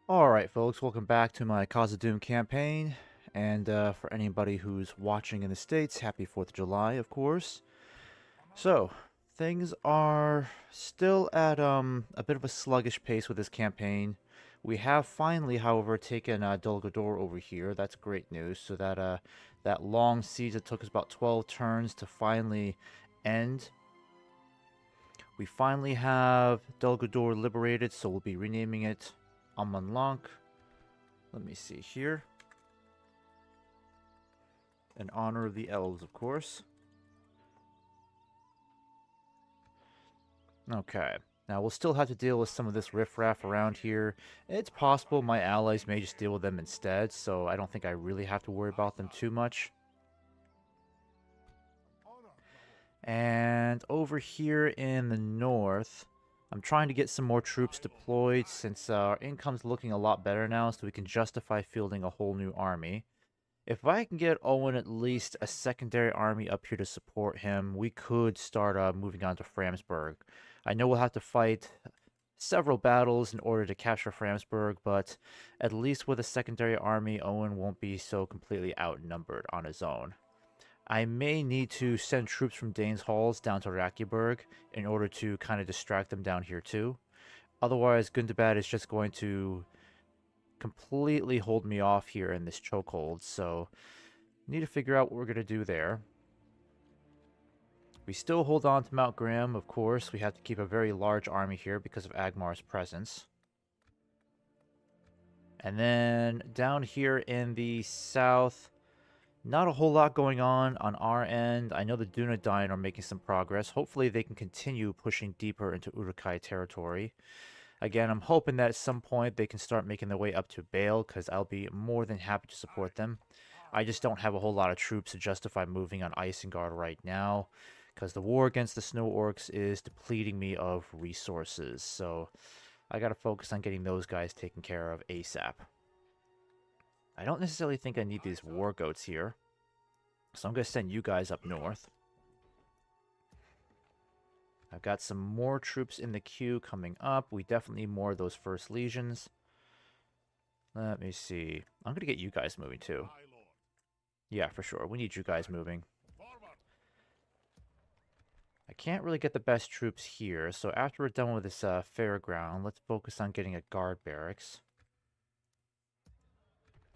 Alright folks, welcome back to my Cause of Doom campaign, and for anybody who's watching in the States, happy 4th of July, of course. So, things are still at a bit of a sluggish pace with this campaign. We have finally, however, taken Dol Guldur over here. That's great news. So that long siege that took us about 12 turns to finally end. We finally have Dol Guldur liberated, so we'll be renaming it Amanlank. Let me see here. In honor of the elves, of course. Okay. Now, we'll still have to deal with some of this riffraff around here. It's possible my allies may just deal with them instead, so I don't think I really have to worry about them too much. And over here in the north, I'm trying to get some more troops deployed since our income's looking a lot better now, so we can justify fielding a whole new army. If I can get Owen at least a secondary army up here to support him, we could start moving on to Framsburg. I know we'll have to fight several battles in order to capture Framsburg, but at least with a secondary army, Owen won't be so completely outnumbered on his own. I may need to send troops from Dane's Halls down to Rakiburg in order to kind of distract them down here too. Otherwise, Gundabad is just going to completely hold me off here in this chokehold, so need to figure out what we're going to do there. We still hold on to Mount Graham, of course. We have to keep a very large army here because of Agmar's presence. And then down here in the south, not a whole lot going on our end. I know the Dunedain are making some progress. Hopefully they can continue pushing deeper into Uruk-hai territory. Again, I'm hoping that at some point they can start making their way up to Bale, because I'll be more than happy to support them. I just don't have a whole lot of troops to justify moving on Isengard right now, because the war against the Snow Orcs is depleting me of resources. So I gotta focus on getting those guys taken care of ASAP. I don't necessarily think I need these war goats here, so I'm gonna send you guys up north. I've got some more troops in the queue coming up. We definitely need more of those first legions. Let me see. I'm going to get you guys moving too. Yeah, for sure. We need you guys moving. I can't really get the best troops here, so after we're done with this fairground, let's focus on getting a guard barracks.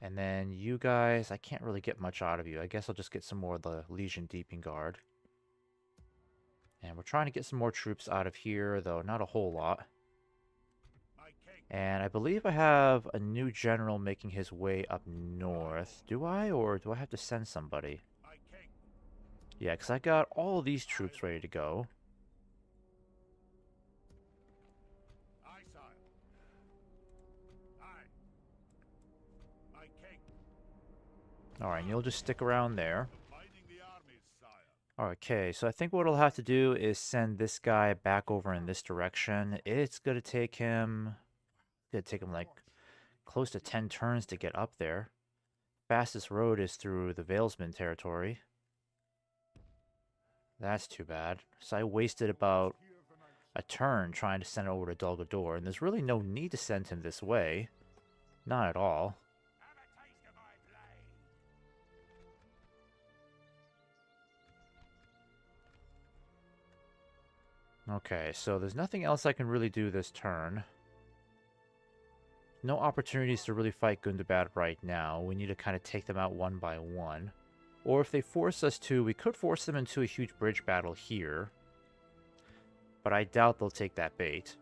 And then you guys, I can't really get much out of you. I guess I'll just get some more of the Legion Deeping Guard. And we're trying to get some more troops out of here, though not a whole lot. And I believe I have a new general making his way up north. Do I, or do I have to send somebody? Yeah, because I got all these troops ready to go. Alright, you'll just stick around there. Okay, so I think what I'll have to do is send this guy back over in this direction. It's gonna take him like close to 10 turns to get up there. Fastest road is through the Valesman territory. That's too bad. So I wasted about a turn trying to send it over to Dol Guldur, and there's really no need to send him this way. Not at all. Okay, so there's nothing else I can really do this turn. No opportunities to really fight Gundabad right now. We need to kind of take them out one by one. Or if they force us to, we could force them into a huge bridge battle here. But I doubt they'll take that bait.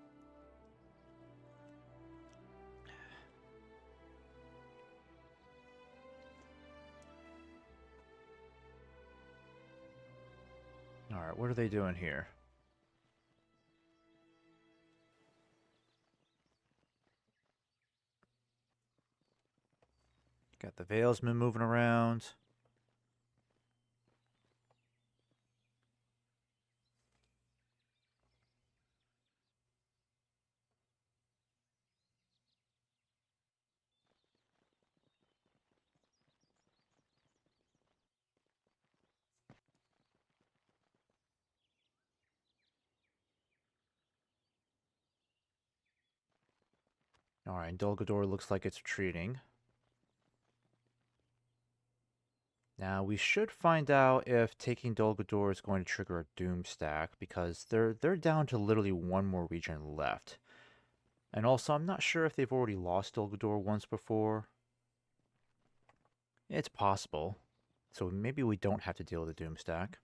Alright, what are they doing here? Got the Valesmen moving around. Alright, Dolgador looks like it's retreating. Now, we should find out if taking Dolgador is going to trigger a Doom stack, because they're down to literally one more region left. And also, I'm not sure if they've already lost Dolgador once before. It's possible. So maybe we don't have to deal with a Doom stack.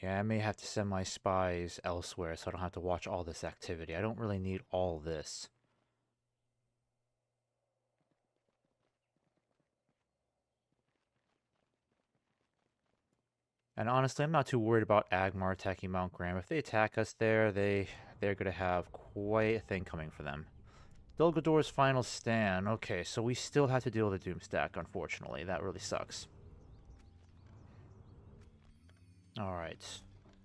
Yeah, I may have to send my spies elsewhere so I don't have to watch all this activity. I don't really need all this. And honestly, I'm not too worried about Agmar attacking Mount Graham. If they attack us there, they're going to have quite a thing coming for them. Dolgador's final stand. Okay, so we still have to deal with the Doom stack, unfortunately. That really sucks. Alright.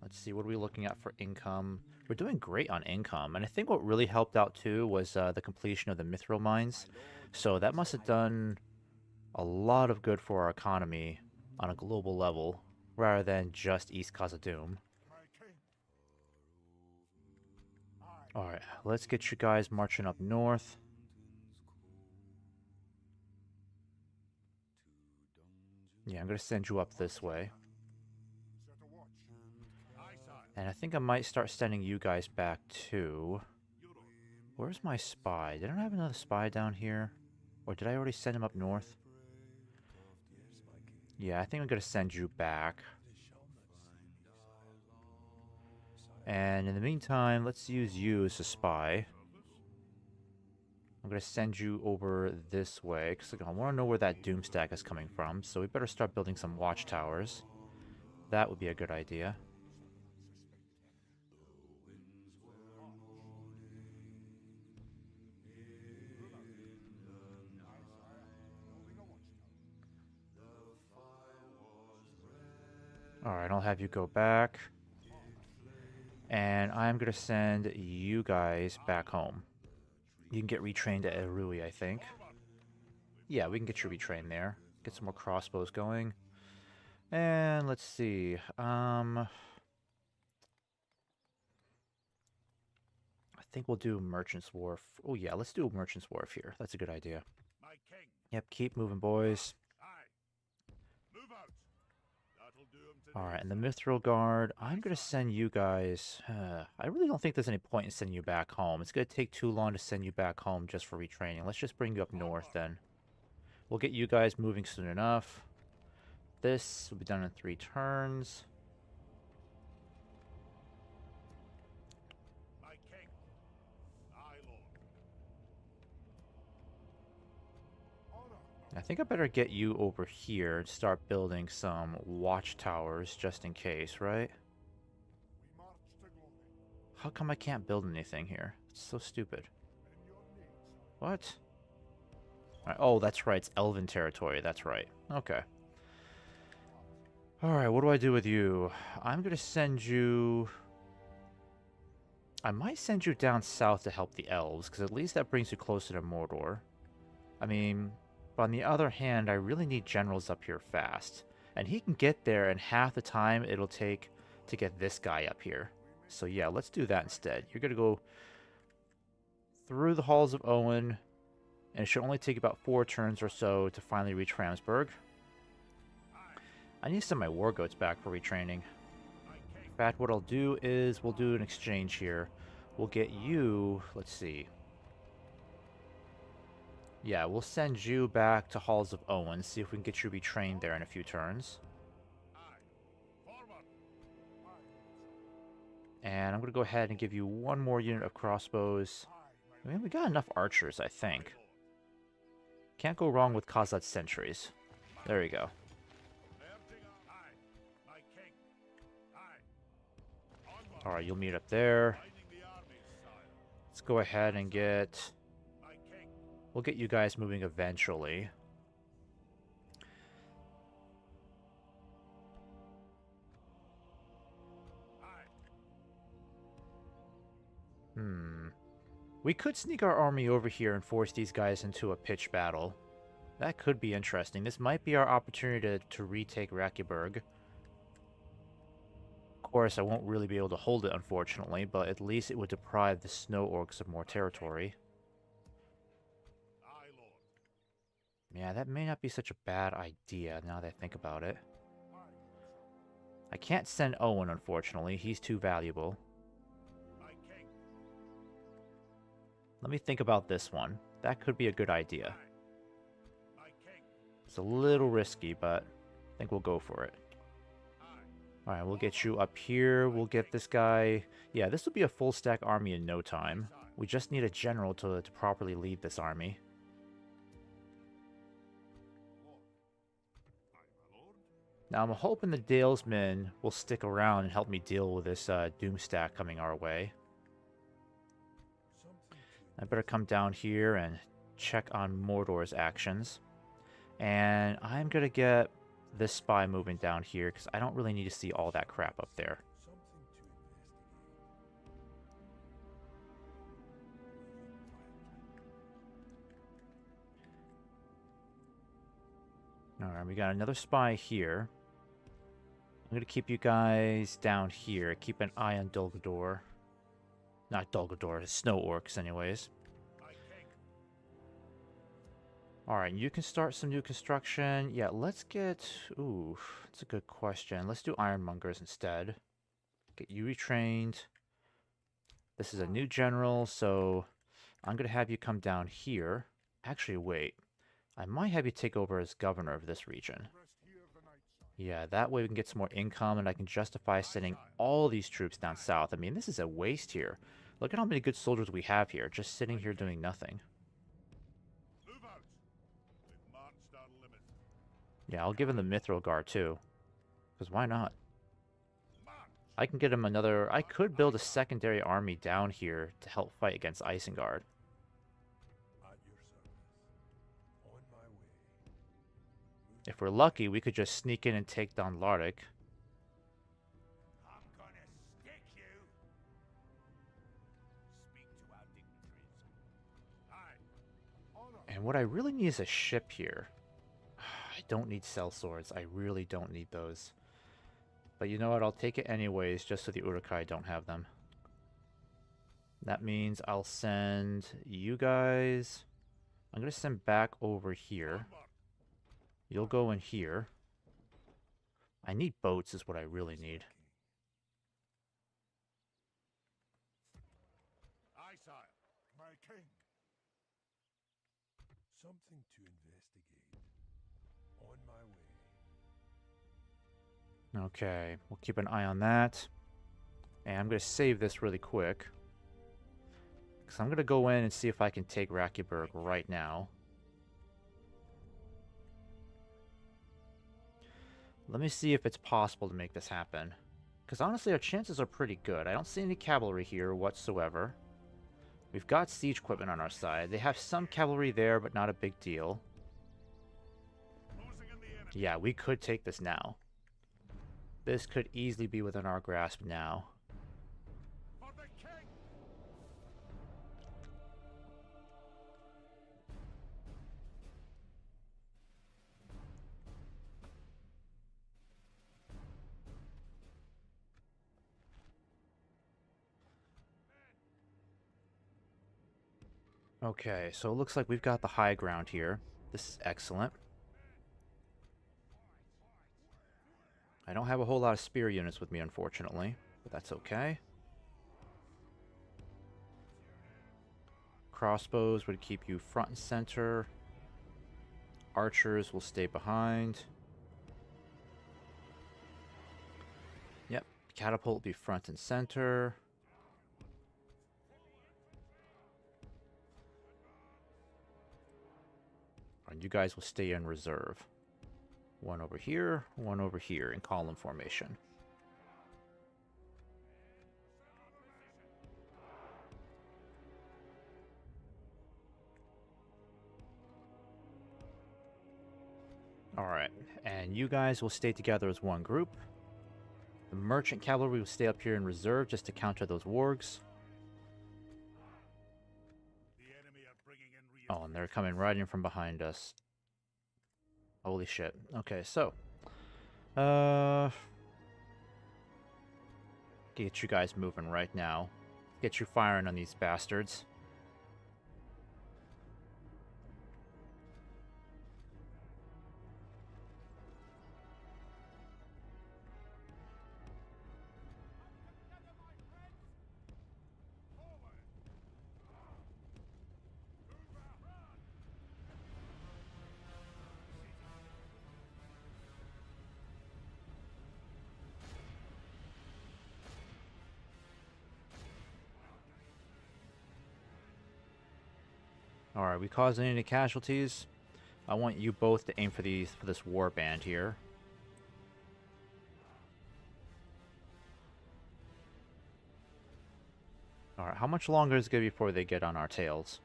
Let's see, what are we looking at for income? We're doing great on income, and I think what really helped out too was the completion of the Mithril mines. So that must have done a lot of good for our economy on a global level, rather than just East Khazad-dûm. Alright, let's get you guys marching up north. Yeah, I'm going to send you up this way. And I think I might start sending you guys back too. Where's my spy? Did I not have another spy down here? Or did I already send him up north? Yeah, I think I'm going to send you back. And in the meantime, let's use you as a spy. I'm going to send you over this way, because I want to know where that Doom stack is coming from, so we better start building some watchtowers. That would be a good idea. Alright, I'll have you go back. And I'm going to send you guys back home. You can get retrained at Erui, I think. Yeah, we can get you retrained there. Get some more crossbows going. And let's see. I think we'll do Merchant's Wharf. Oh yeah, let's do Merchant's Wharf here. That's a good idea. Yep, keep moving, boys. Alright, and the Mithril Guard, I'm going to send you guys... I really don't think there's any point in sending you back home. It's going to take too long to send you back home just for retraining. Let's just bring you up north then. We'll get you guys moving soon enough. This will be done in 3 turns. I think I better get you over here and start building some watchtowers just in case, right? How come I can't build anything here? It's so stupid. What? Right, oh, that's right. It's Elven territory. That's right. Okay. Alright, what do I do with you? I'm going to send you... I might send you down south to help the elves, because at least that brings you closer to Mordor. I mean... But on the other hand, I really need generals up here fast. And he can get there in half the time it'll take to get this guy up here. So yeah, let's do that instead. You're going to go through the halls of Owen, and it should only take about 4 turns or so to finally reach Ramsburg. I need to send my war goats back for retraining. In fact, what I'll do is we'll do an exchange here. We'll get you, let's see. Yeah, we'll send you back to Halls of Owen, see if we can get you retrained there in a few turns. And I'm going to go ahead and give you 1 more unit of crossbows. I mean, we got enough archers, I think. Can't go wrong with Khazâd sentries. There you go. Alright, you'll meet up there. Let's go ahead and get... We'll get you guys moving eventually. We could sneak our army over here and force these guys into a pitched battle. That could be interesting. This might be our opportunity to retake Rakiburg. Of course, I won't really be able to hold it, unfortunately, but at least it would deprive the Snow Orcs of more territory. Yeah, that may not be such a bad idea now that I think about it. I can't send Owen, unfortunately. He's too valuable. Let me think about this one. That could be a good idea. It's a little risky, but I think we'll go for it. Alright, we'll get you up here. We'll get this guy. Yeah, this will be a full stack army in no time. We just need a general to properly lead this army. Now, I'm hoping the Dalesmen will stick around and help me deal with this Doomstack coming our way. I better come down here and check on Mordor's actions. And I'm going to get this spy moving down here, because I don't really need to see all that crap up there. Alright, we got another spy here. I'm going to keep you guys down here. Keep an eye on Dol Guldur. Not Dol Guldur, Snow Orcs anyways. Alright, you can start some new construction. Yeah, let's get... Ooh, that's a good question. Let's do Ironmongers instead. Get you retrained. This is a new general, so I'm going to have you come down here. Actually, wait. I might have you take over as governor of this region. Yeah, that way we can get some more income, and I can justify sending all these troops down south. I mean, this is a waste here. Look at how many good soldiers we have here, just sitting here doing nothing. Yeah, I'll give him the Mithril Guard too. Because why not? I can get him another... I could build a secondary army down here to help fight against Isengard. If we're lucky, we could just sneak in and take down Lardic. I'm gonna stick you. Speak to our dignitaries. And what I really need is a ship here. I don't need sellswords. I really don't need those. But you know what? I'll take it anyways, just so the Uruk-hai don't have them. That means I'll send you guys... I'm going to send back over here. You'll go in here. I need boats is what I really need. Aye, sire. My king. Something to investigate. On my way. Okay, we'll keep an eye on that. And I'm going to save this really quick. Because I'm going to go in and see if I can take Rakiburg right now. Let me see if it's possible to make this happen. Because honestly, our chances are pretty good. I don't see any cavalry here whatsoever. We've got siege equipment on our side. They have some cavalry there, but not a big deal. Yeah, we could take this now. This could easily be within our grasp now. Okay, so it looks like we've got the high ground here. This is excellent. I don't have a whole lot of spear units with me, unfortunately, but that's okay. Crossbows would keep you front and center. Archers will stay behind. Yep, catapult will be front and center. And you guys will stay in reserve. One over here in column formation. Alright, and you guys will stay together as one group. The merchant cavalry will stay up here in reserve just to counter those wargs. Oh, and they're coming right in from behind us. Holy shit. Okay, so. Get you guys moving right now. Get you firing on these bastards. Alright, we causing any casualties? I want you both to aim for this war band here. Alright, how much longer is it going to be before they get on our tails?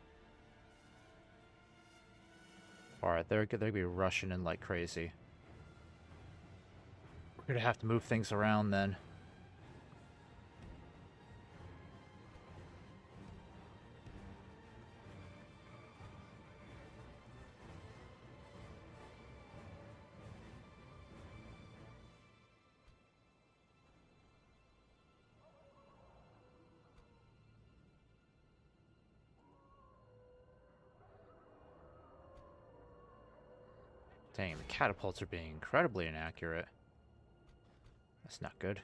Alright, they're going to be rushing in like crazy. We're going to have to move things around then. Dang, the catapults are being incredibly inaccurate. That's not good.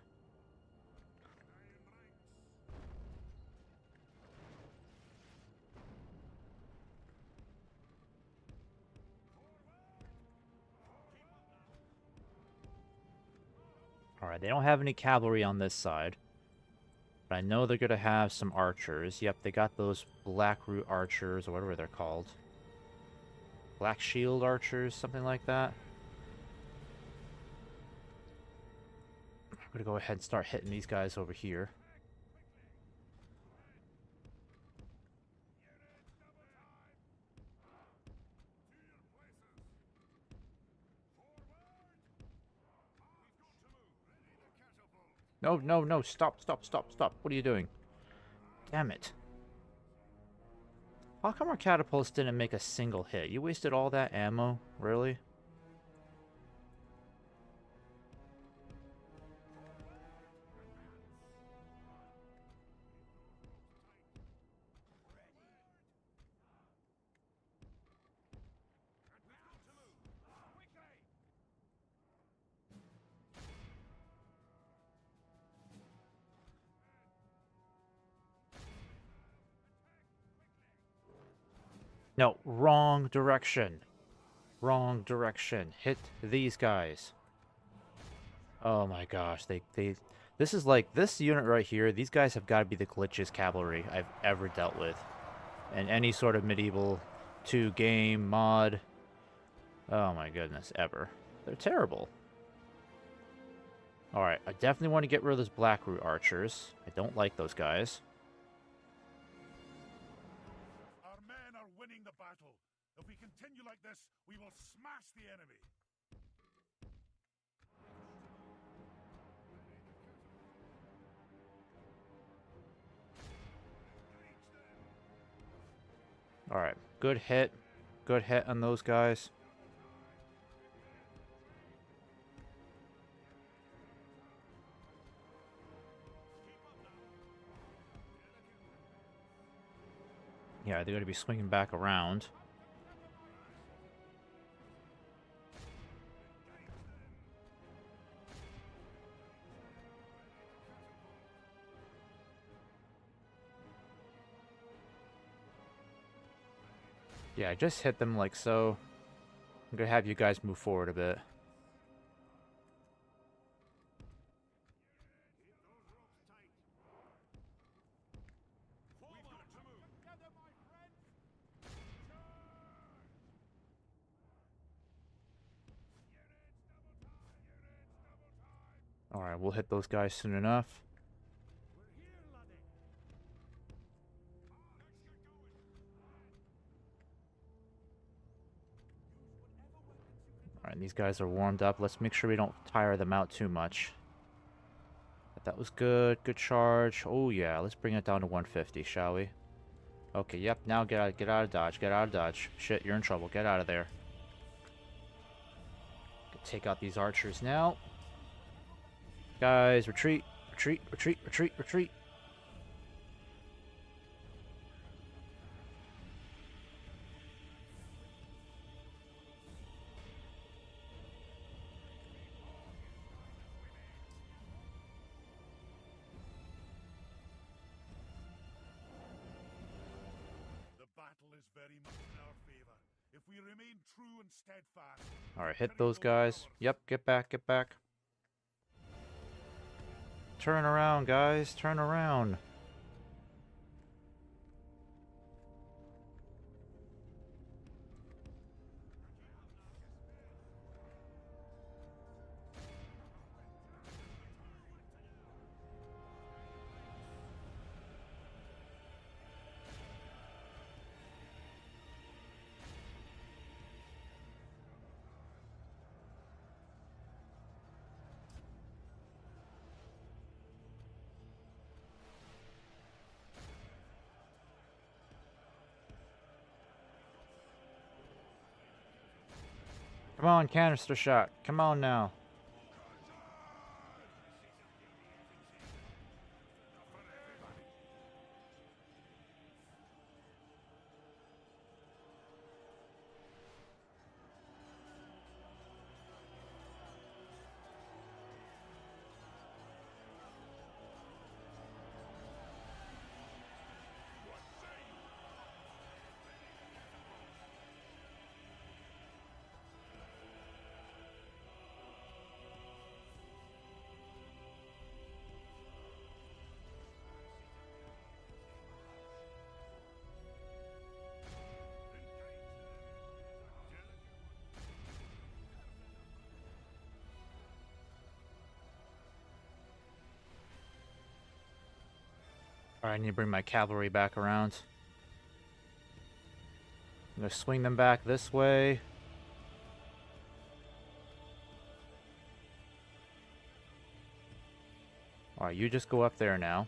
Alright, they don't have any cavalry on this side. But I know they're going to have some archers. Yep, they got those Black Root archers, or whatever they're called. Black Shield archers, something like that. I'm going to go ahead and start hitting these guys over here. No, no, no, stop, stop, stop, stop. What are you doing? Damn it. How come our catapults didn't make a single hit? You wasted all that ammo? Really? No, wrong direction. Wrong direction. Hit these guys. Oh my gosh, this is like, this unit right here, these guys have got to be the glitchiest cavalry I've ever dealt with. In any sort of medieval 2 game, mod. Oh my goodness, ever. They're terrible. Alright, I definitely want to get rid of those Black Root archers. I don't like those guys. Our men are winning the battle. If we continue like this, we will smash the enemy. Alright, good hit. Good hit on those guys. Yeah, they're going to be swinging back around. Yeah, just hit them like so. I'm going to have you guys move forward a bit. Alright, we'll hit those guys soon enough. Alright, these guys are warmed up. Let's make sure we don't tire them out too much. But that was good. Good charge. Oh yeah, let's bring it down to 150, shall we? Okay, yep, now get out of dodge, get out of dodge. Shit, you're in trouble, get out of there. Take out these archers now. Guys, retreat, retreat, retreat, retreat, retreat. The battle is very much in our favor. If we remain true and steadfast. Alright, hit those guys. Yep, get back, get back. Turn around, guys, turn around. Come on, canister shot. Come on now. Alright, I need to bring my cavalry back around. I'm gonna swing them back this way. Alright, you just go up there now.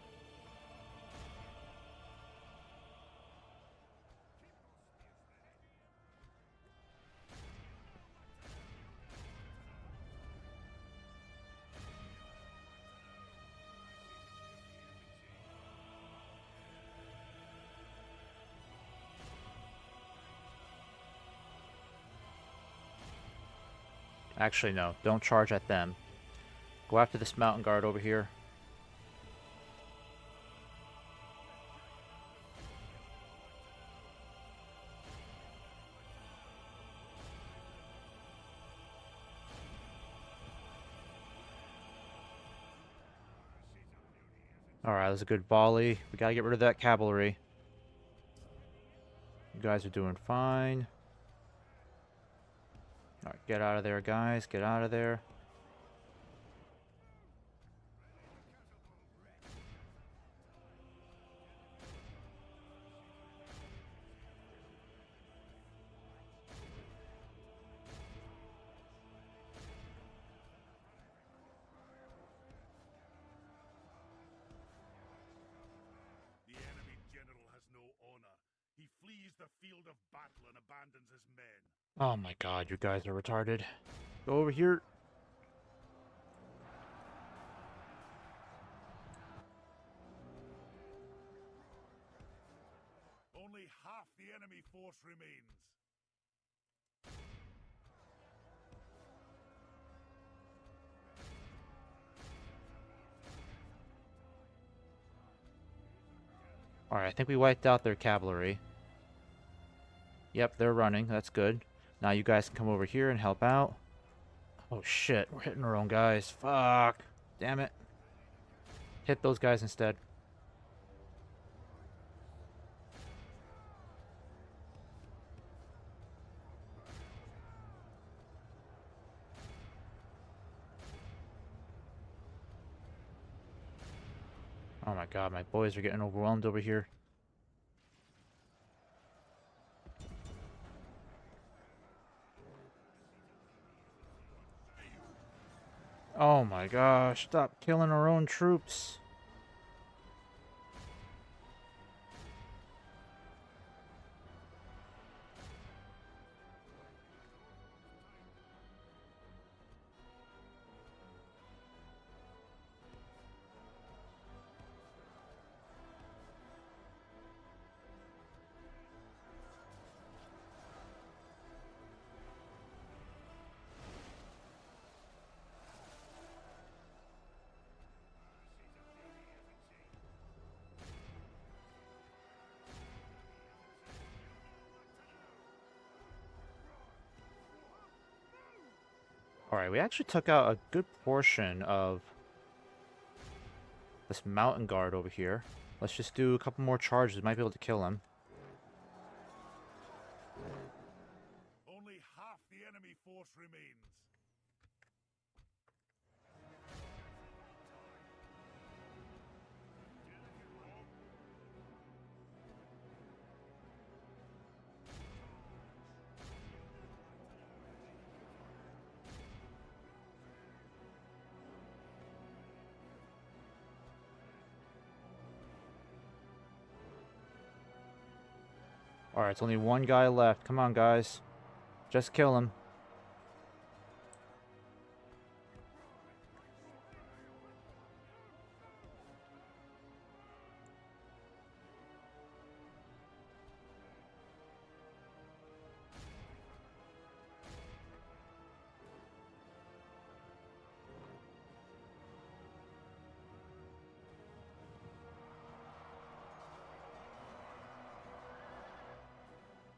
Actually, no. Don't charge at them. Go after this mountain guard over here. Alright, that was a good volley. We gotta get rid of that cavalry. You guys are doing fine. Alright, get out of there, guys. Get out of there. The enemy general has no honor. He flees the field of battle and abandons his men. Oh my god, you guys are retarded. Go over here. Only half the enemy force remains. Alright, I think we wiped out their cavalry. Yep, they're running. That's good. Now you guys can come over here and help out. Oh shit, we're hitting our own guys. Fuck. Damn it. Hit those guys instead. Oh my god, my boys are getting overwhelmed over here. Oh my gosh, stop killing our own troops. Alright, we actually took out a good portion of this mountain guard over here. Let's just do a couple more charges. Might be able to kill him. Only half the enemy force remains. Alright, it's only one guy left. Come on, guys. Just kill him.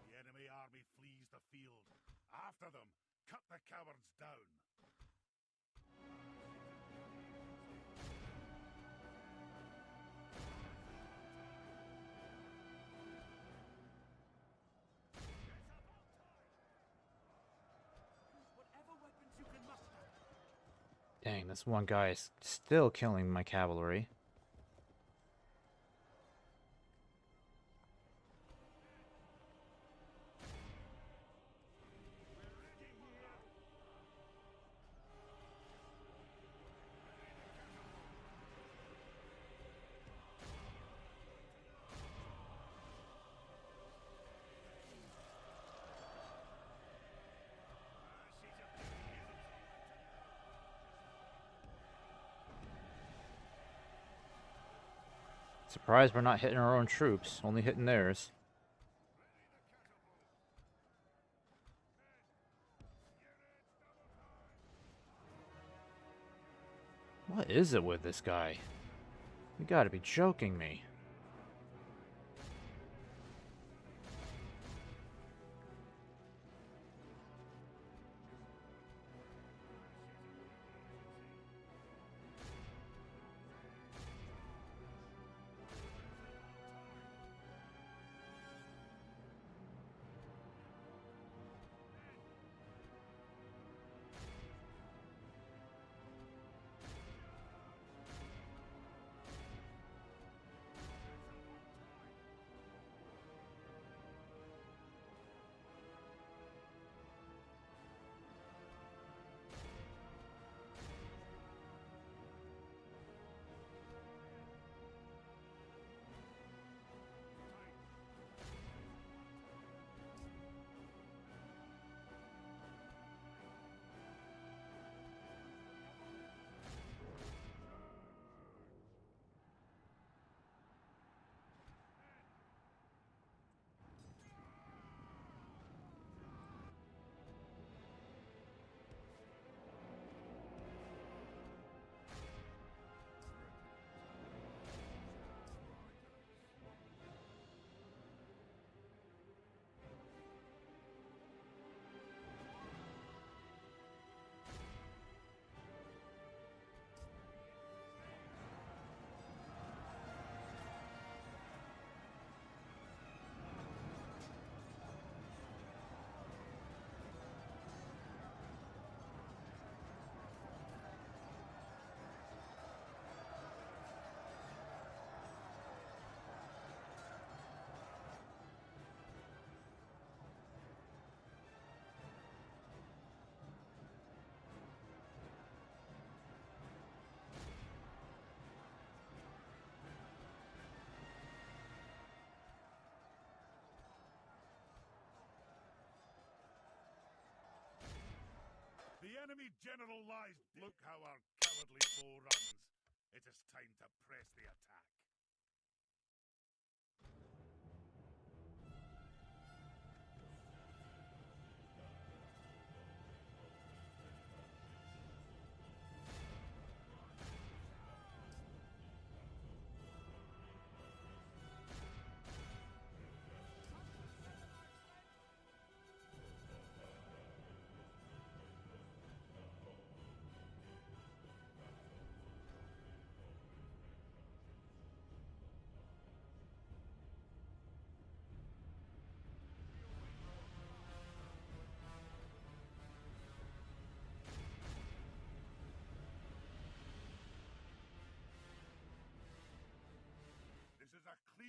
The enemy army flees the field. After them, cut the cowards down. Whatever weapons you can muster. Dang, this one guy is still killing my cavalry. Surprised we're not hitting our own troops, only hitting theirs. What is it with this guy? You gotta be joking me. The enemy general lies. Look how our cowardly foe runs. It is time to press the attack.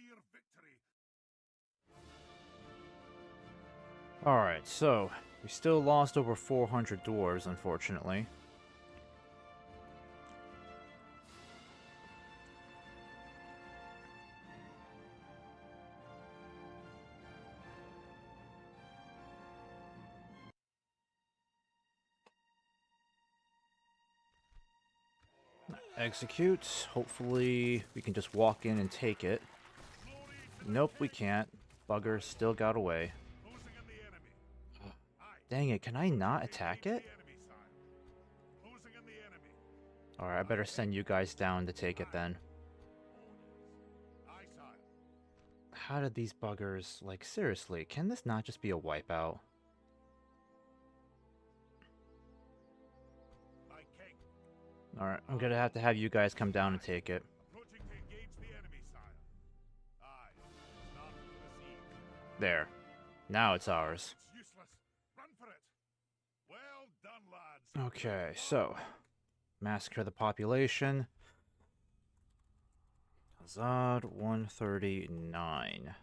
clear victory. Alright, so we still lost over 400 dwarves, unfortunately. Execute. Hopefully we can just walk in and take it. Nope, we can't. Bugger still got away. Closing in the enemy. Aye. Dang it, can I not attack it? The enemy, sire. Closing in the enemy. Alright, I better send you guys down to take it then. Aye, sire. How did these buggers... Like, seriously, can this not just be a wipeout? My king. Alright, I'm gonna have to have you guys come down and take it. Approaching to engage the enemy, sire. Aye. Start for the siege. There. Now it's ours. It's useless. Run for it. Well done, lads. Okay, so... Massacre the population. Khazâd 139.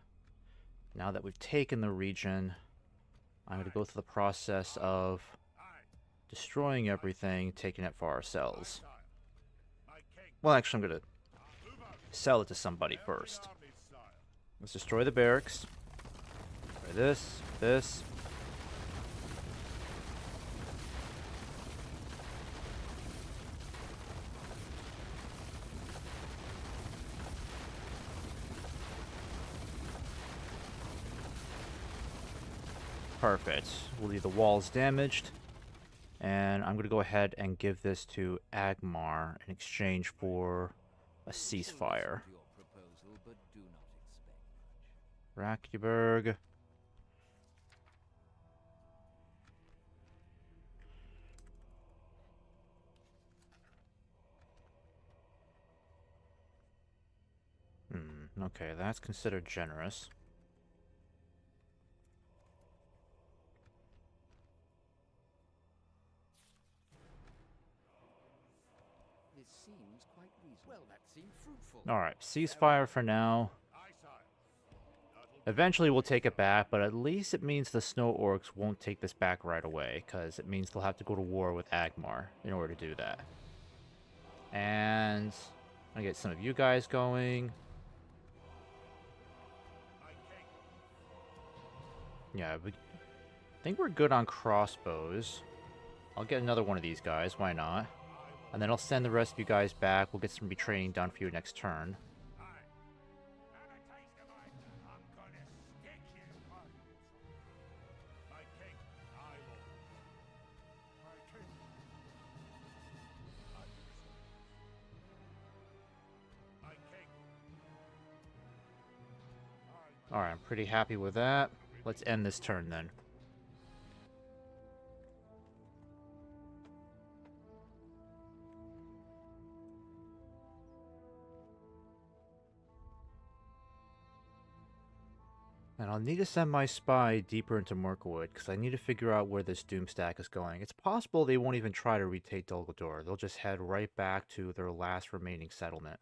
Now that we've taken the region, I'm going to go through the process of Aye. destroying everything, taking it for ourselves. Sire. My king. Well, actually, I'm going to Move out. sell it to somebody Help the first. armies, sire. Let's destroy the barracks. Destroy this. Perfect. We'll leave the walls damaged. And I'm going to go ahead and give this to Agmar in exchange for a ceasefire. Rakiburg. Okay, that's considered generous. This seems quite reasonable. Well, that seemed fruitful. Alright, ceasefire for now. Aye, sire. Eventually we'll take it back, but at least it means the Snow Orcs won't take this back right away, because it means they'll have to go to war with Agmar in order to do that. And I'll get some of you guys going. My king. Yeah, I think we're good on crossbows. I'll get another one of these guys, why not? And then I'll send the rest of you guys back. We'll get some retraining done for you next turn. Aye. Have a taste of mine. I'm gonna stick you. My king. Aye, lord. My king. My king. Aye. Alright, I'm pretty happy with that. Let's end this turn then. And I'll need to send my spy deeper into Mirkwood, because I need to figure out where this Doomstack is going. It's possible they won't even try to retake Dol Guldur. They'll just head right back to their last remaining settlement.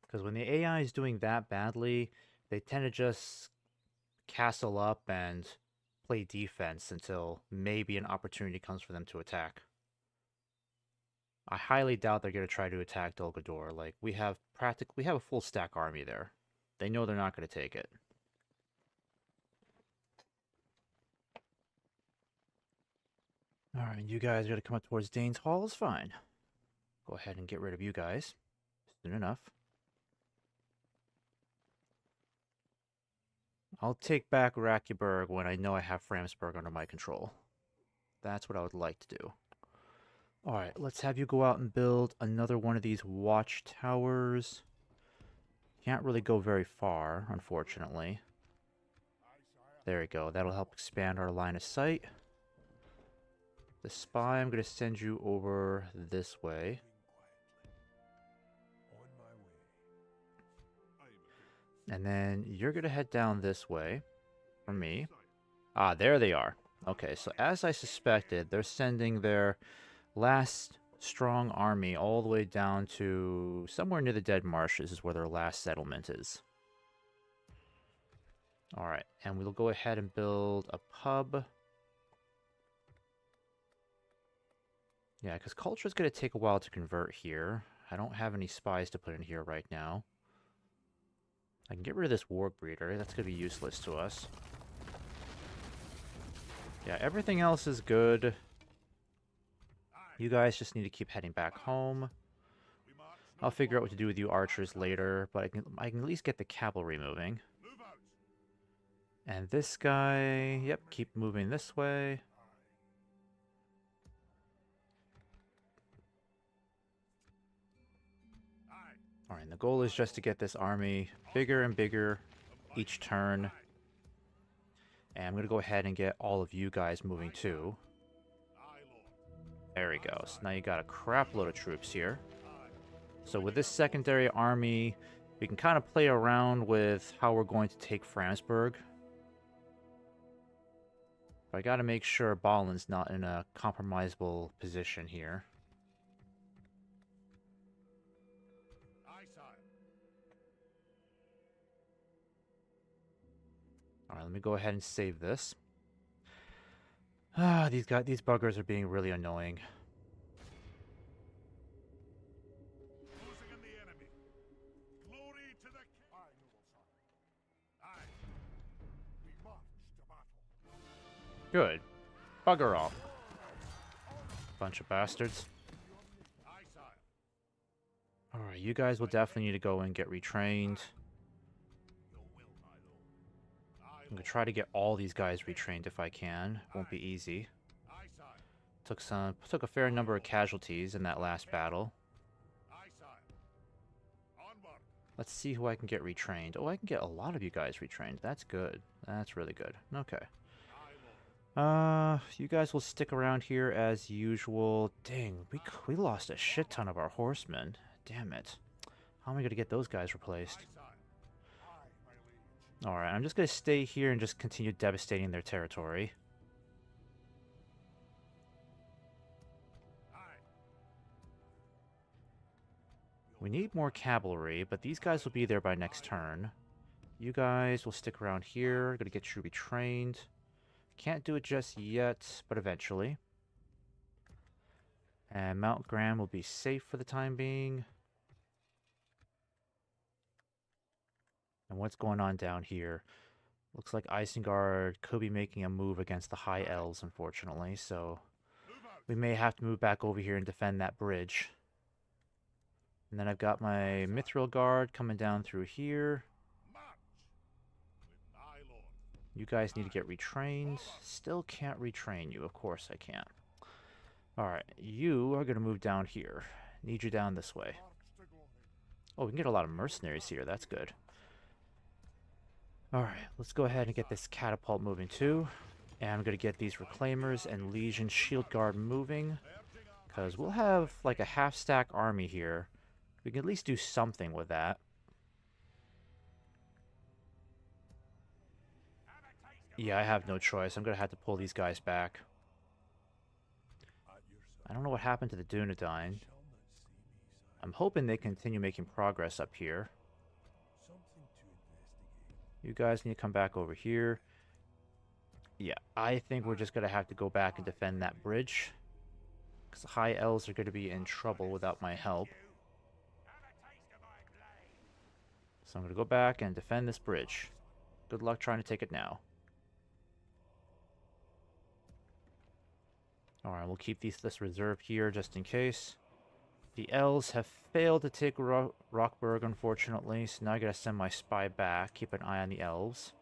Because when the AI is doing that badly, they tend to just castle up and play defense until maybe an opportunity comes for them to attack. I highly doubt they're going to try to attack Dol Guldur. Like, we have a full stack army there. They know they're not going to take it. Alright, you guys are going to come up towards Dane's Hall is fine. Go ahead and get rid of you guys. Soon enough. I'll take back Rakiburg when I know I have Framsburg under my control. That's what I would like to do. Alright, let's have you go out and build another one of these watchtowers. Can't really go very far, unfortunately. There we go. That'll help expand our line of sight. The spy, I'm going to send you over this way. And then you're going to head down this way for me. Ah, there they are. Okay, so as I suspected, they're sending their last strong army all the way down to somewhere near the Dead Marshes is where their last settlement is. Alright, and we'll go ahead and build a pub. Yeah, because culture is going to take a while to convert here. I don't have any spies to put in here right now. I can get rid of this war breeder. That's going to be useless to us. Yeah, everything else is good. You guys just need to keep heading back home. I'll figure out what to do with you archers later, but I can at least get the cavalry moving. And this guy, yep, keep moving this way. Alright, and the goal is just to get this army bigger and bigger each turn. And I'm going to go ahead and get all of you guys moving too. There we go. So now you got a crap load of troops here. So with this secondary army, we can kind of play around with how we're going to take Franzburg. But I got to make sure Balin's not in a compromisable position here. Alright, let me go ahead and save this. Ah, these buggers are being really annoying. Closing on the enemy. Glory to the king. Aye, noble sire. Aye. We march to battle. Good. Bugger off. Bunch of bastards. Aye, sire. Alright, you guys will definitely need to go and get retrained. Your will, my lord. Aye, I'm going to try to get all these guys retrained if I can. Won't be easy. Aye, sire. Took a fair number of casualties in that last battle. Aye, sire. Onward. Let's see who I can get retrained. Oh, I can get a lot of you guys retrained. That's good. That's really good. Okay. Aye, lord. You guys will stick around here as usual. Dang, we lost a shit ton of our horsemen. Damn it. How am I going to get those guys replaced? Aye, sire. Aye, my liege. Alright, I'm just going to stay here and just continue devastating their territory. Aye. We need more cavalry, but these guys will be there by next turn. You guys will stick around here. Going to get you retrained. Can't do it just yet, but eventually. And Mount Graham will be safe for the time being. And what's going on down here? Looks like Isengard could be making a move against the High Elves, unfortunately, so Move out. we may have to move back over here and defend that bridge. And then I've got my Mithril Guard coming down through here. March. With aye, lord. You guys need to get retrained. Still can't retrain you. Of course I can't. Alright, you are going to move down here. Need you down this way. March to glory. Oh, we can get a lot of mercenaries here. That's good. Alright, let's go ahead and get this catapult moving too. And I'm going to get these Reclaimers and Legion Shield Guard moving. Because we'll have like a half-stack army here. We can at least do something with that. Yeah, I have no choice. I'm going to have to pull these guys back. At your I don't know what happened to the Dunedain. I'm hoping they continue making progress up here. Something to investigate. You guys need to come back over here. Yeah, I think we're just going to have to go back and defend that bridge. Because the High Elves are going to be in trouble without my help. So I'm going to go back and defend this bridge. Good luck trying to take it now. Alright, we'll keep this reserve here just in case. The Elves have failed to take Rockburg, unfortunately, so now I gotta send my spy back. Keep an eye on the Elves.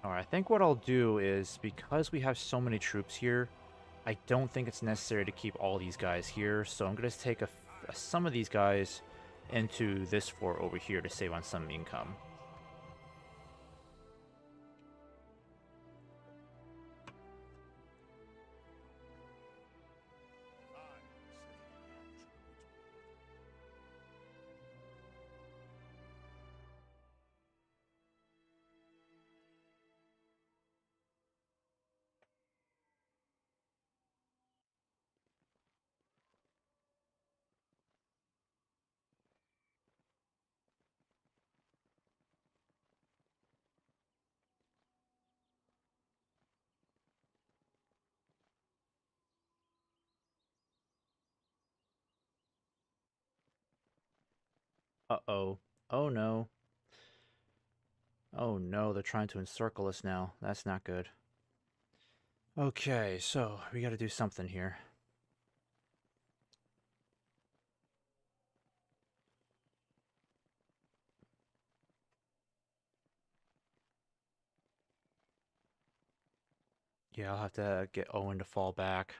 Alright, I think what I'll do is, because we have so many troops here, I don't think it's necessary to keep all these guys here, so I'm going to take some of these guys into this fort over here to save on some income. Uh-oh. Oh no. Oh no, they're trying to encircle us now. That's not good. Okay, so we gotta do something here. Yeah, I'll have to get Owen to fall back.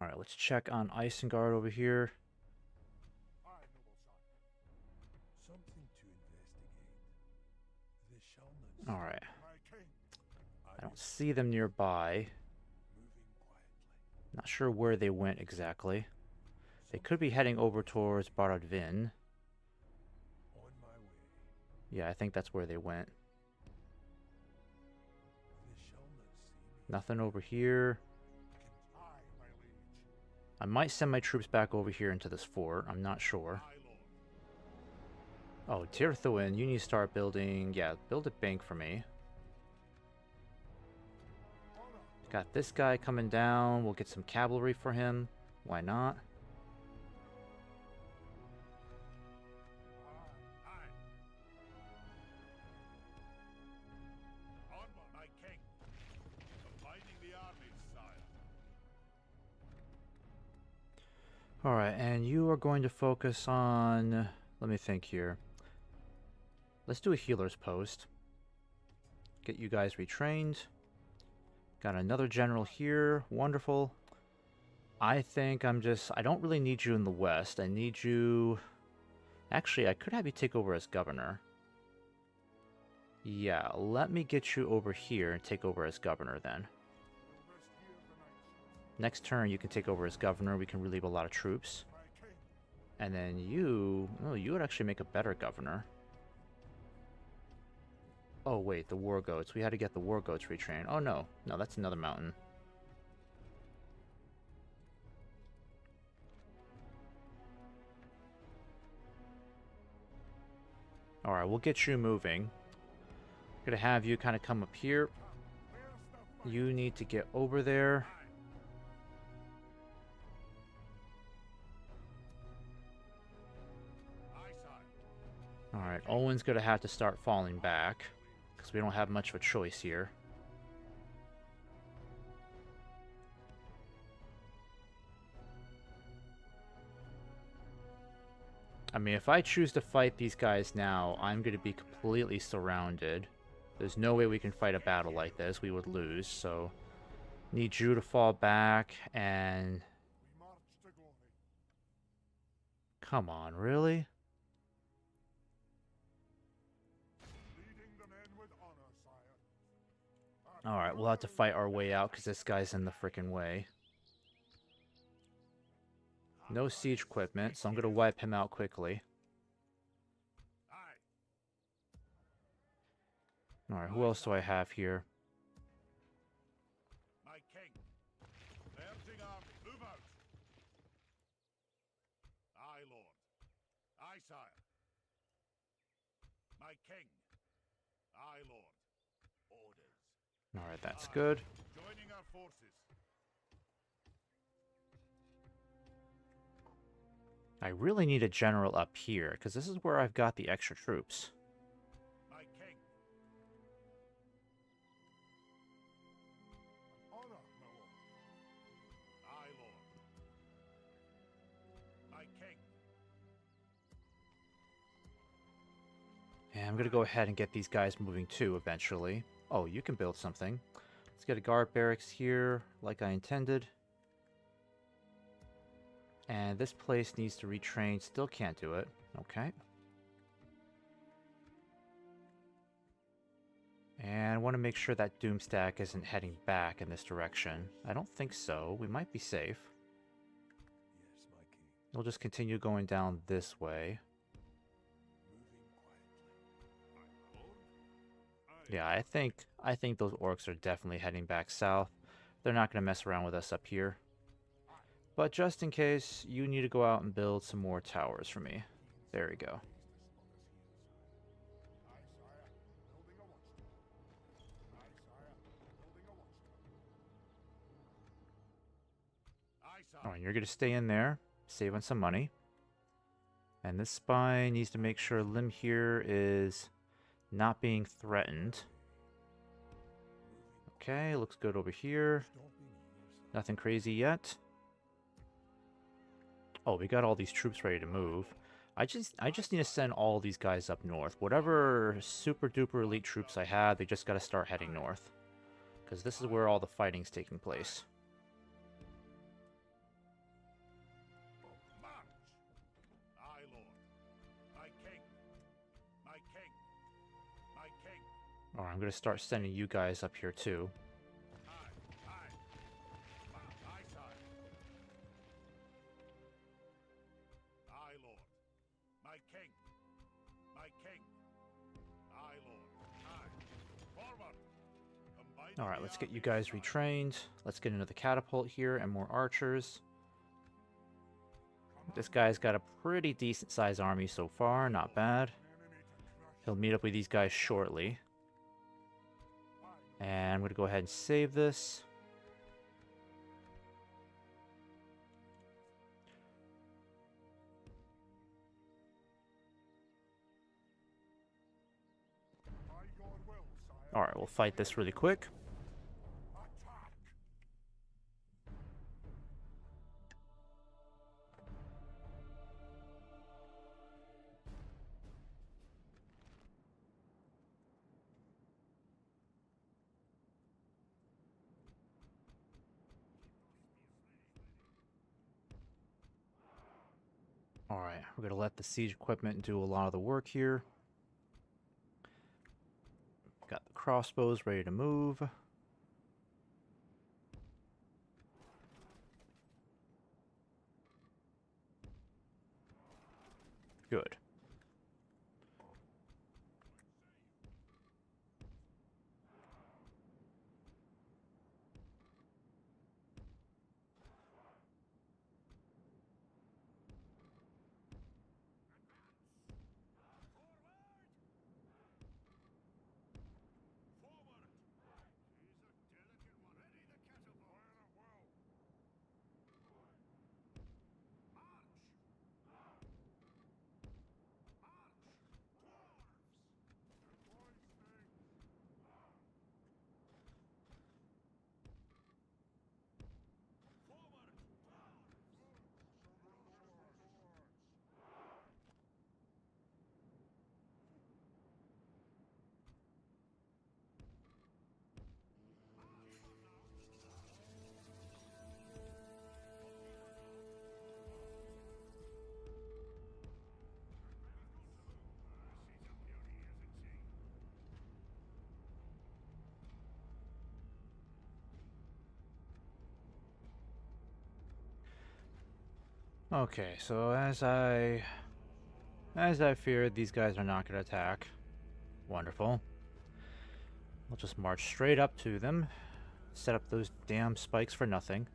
Alright, let's check on Isengard over here. Aye, noble sire. Something to investigate. They shall not Alright. my king. I don't see them nearby. Moving quietly. Not sure where they went exactly. They could be heading over towards Baruk Khazâd. On my way. Yeah, I think that's where they went. They shall not see me. Nothing over here. Aye, my liege. I might send my troops back over here into this fort. I'm not sure. Aye, lord. Oh, Tirthuin, you need to start building... Yeah, build a bank for me. Honor. Got this guy coming down. We'll get some cavalry for him. Why not? Aye. On my king. Combining the armies, sire. Alright, and you are going to focus on... Let me think here. Let's do a healer's post. Get you guys retrained. Got another general here. Wonderful. I think I don't really need you in the west. I need you... Actually, I could have you take over as governor. Yeah, let me get you over here and take over as governor then. Rest here the night, sire. Next turn, you can take over as governor. We can relieve a lot of troops. My king. And then you... Oh, you would actually make a better governor. Oh, wait, the war goats. We had to get the war goats retrained. Oh, no. No, that's another mountain. Alright, we'll get you moving. Gonna have you kind of come up here. Where's the fight? You need to get over there. Aye, sire. Alright, Owen's gonna have to start falling back. Because we don't have much of a choice here. I mean, if I choose to fight these guys now, I'm going to be completely surrounded. There's no way we can fight a battle like this. We would lose, so... Need you to fall back, and... We march to glory. Come on, really? Leading the men with honor, sire. Alright, we'll have to fight our way out, because this guy's in the frickin' way. No siege equipment, so I'm going to wipe him out quickly. Aye. Alright, who else do I have here? My king. Merging army. Move out. Aye, lord. Aye, sire. My king. Aye, lord. Orders. Alright, that's good. Joining our forces. I really need a general up here, because this is where I've got the extra troops. My king. Honor, my lord. Aye, lord. My king. And I'm going to go ahead and get these guys moving too, eventually. Oh, you can build something. Let's get a guard barracks here, like I intended. And this place needs to retrain. Still can't do it. Okay. And I want to make sure that Doomstack isn't heading back in this direction. I don't think so. We might be safe. Yes, my king. We'll just continue going down this way. Moving quietly. Aye, my lord. Aye. Yeah, I think those orcs are definitely heading back south. They're not going to mess around with us up here. But just in case, you need to go out and build some more towers for me. There we go. Aye, sire. Building a watchtower. Aye, sire. Building a watchtower. Alright, you're going to stay in there, save on some money. And this spy needs to make sure Lim here is not being threatened. Okay, looks good over here. Nothing crazy yet. Oh, we got all these troops ready to move. I just need to send all these guys up north. Whatever super duper elite troops I have, they just got to start heading north. Because this is where all the fighting's taking place. March! Aye, Lord. My king. My king. My king. Alright, I'm going to start sending you guys up here too. Aye, aye. Aye, sire. Aye, Lord. My king. My king. Aye, Lord. Aye. Forward. Combine Alright, the let's get you armies, guys sire. retrained. Let's get into the catapult here and more archers. This guy's got a pretty decent sized army so far, not bad. He'll meet up with these guys shortly. And I'm going to go ahead and save this. By your will, sire. Alright, we'll fight this really quick. Attack! Alright, we're going to let the siege equipment do a lot of the work here. Got the crossbows ready to move. Good. Okay, so as I feared, these guys are not going to attack. Wonderful. We'll just march straight up to them. Set up those damn spikes for nothing.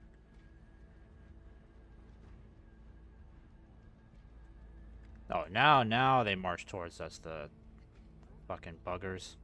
Oh, now they march towards us, the fucking buggers.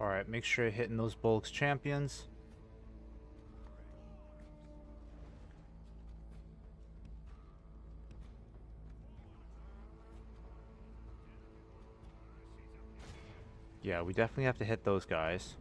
Alright, make sure you're hitting those bulks champions. Yeah, we definitely have to hit those guys.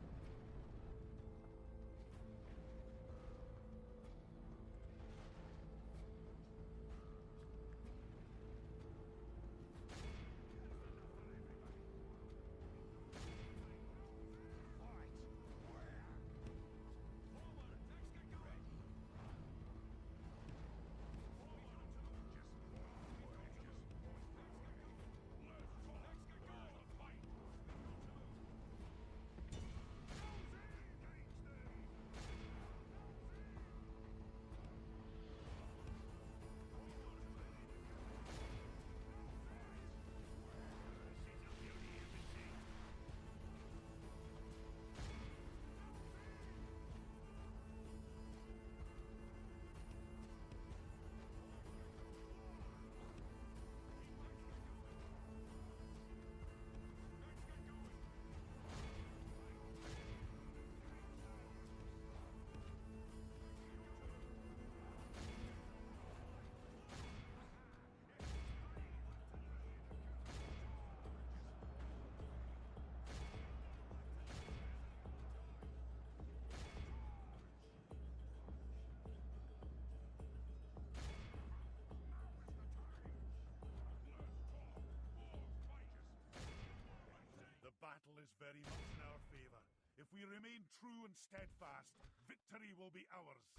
is very much in our favor. If we remain true and steadfast, victory will be ours.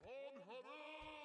On Haram!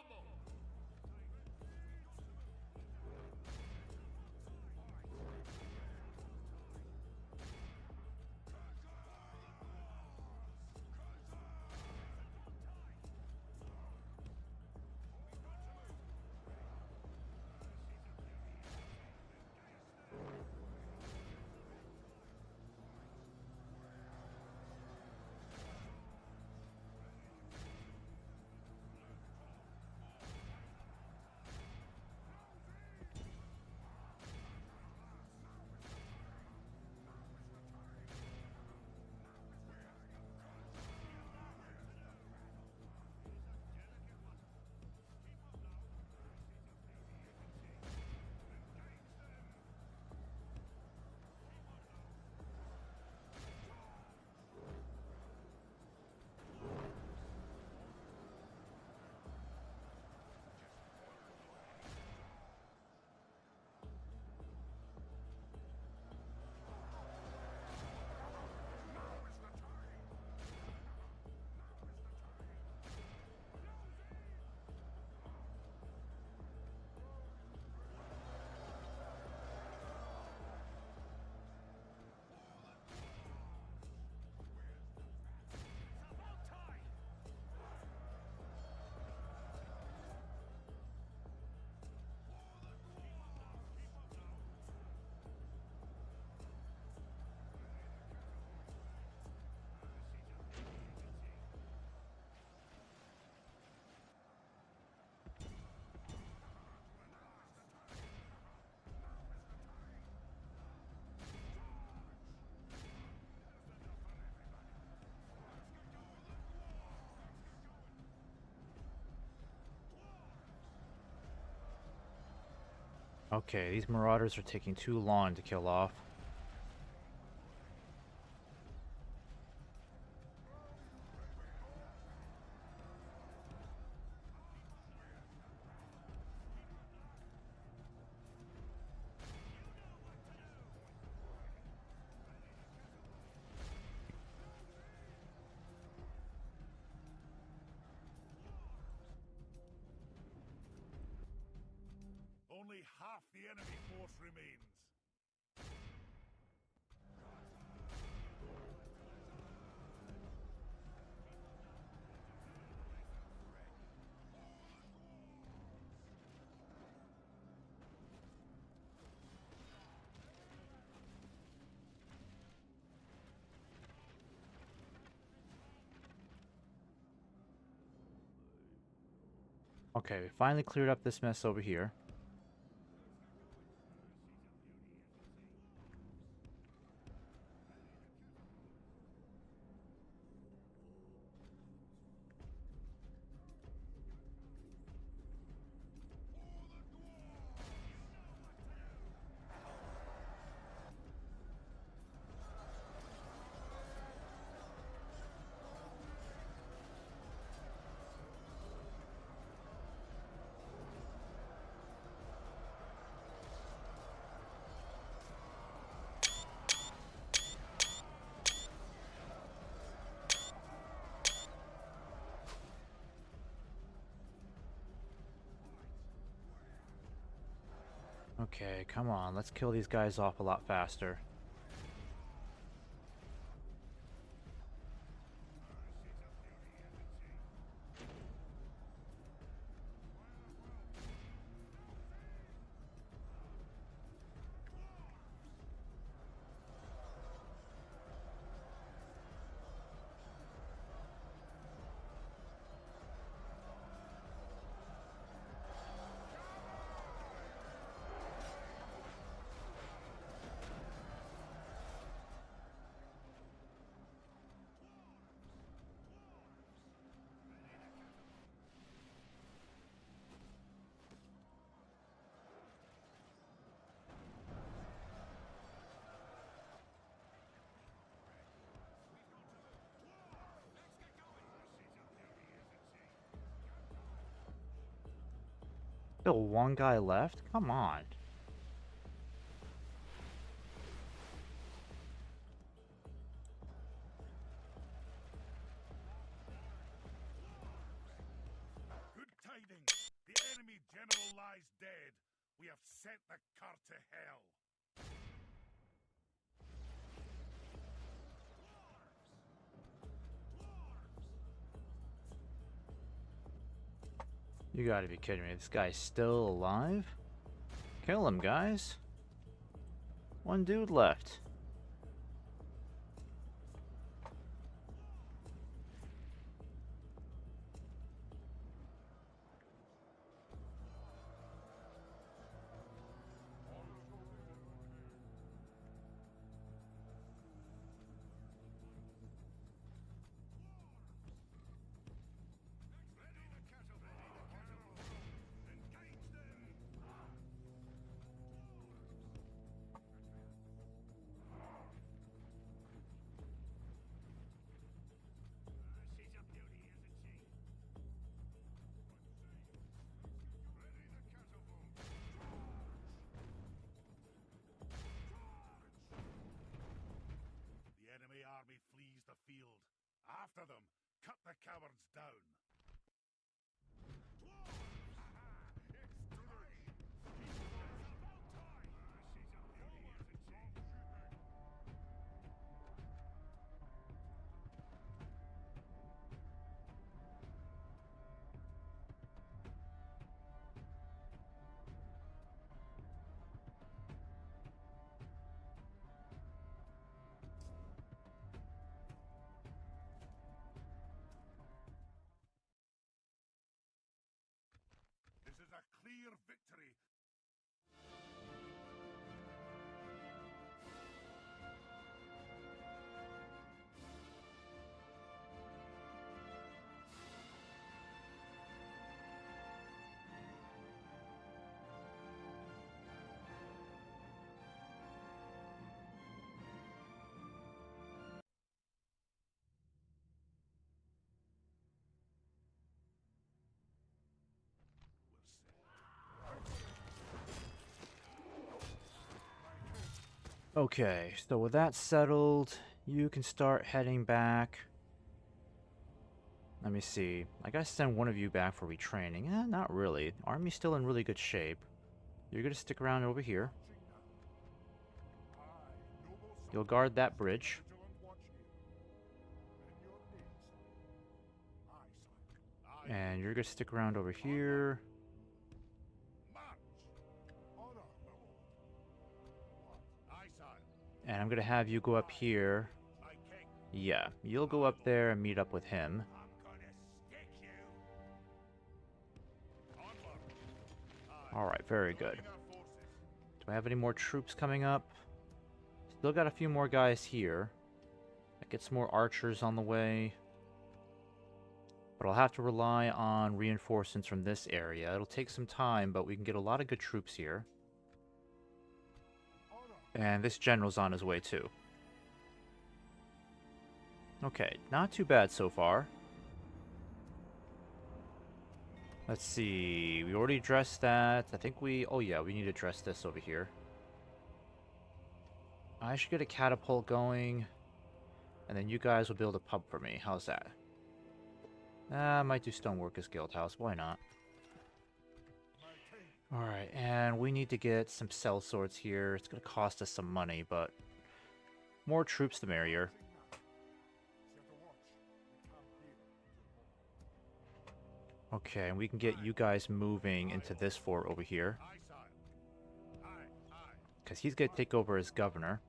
Okay, these marauders are taking too long to kill off. Only half the enemy force remains. Okay, we finally cleared up this mess over here. Okay, come on, let's kill these guys off a lot faster. Still one guy left? Come on. have sent the cur to hell. You gotta be kidding me. This guy's still alive? Kill him, guys. One dude left. She's a beauty, isn't she? Ready the cattle boom. The enemy army flees the field. After them, cut the cowards down. This is a clear victory. Okay, so with that settled, you can start heading back. Let me see. I gotta send one of you back for retraining. Not really. Army's still in really good shape. You're gonna stick around over here. You'll guard that bridge. And you're gonna stick around over here. And I'm gonna have you go up here. Yeah, you'll go up there and meet up with him. Alright, very good. Do I have any more troops coming up? Still got a few more guys here. I get some more archers on the way. But I'll have to rely on reinforcements from this area. It'll take some time, but we can get a lot of good troops here. And this general's on his way too. Okay, not too bad so far. Let's see, we already addressed that. I think oh yeah, we need to address this over here. I should get a catapult going, and then you guys will build a pub for me. How's that? I might do Stoneworkers Guild House, why not? Alright, and we need to get some sellswords here. It's going to cost us some money, but more troops the merrier. Okay, and we can get you guys moving into this fort over here. Because he's going to take over as governor.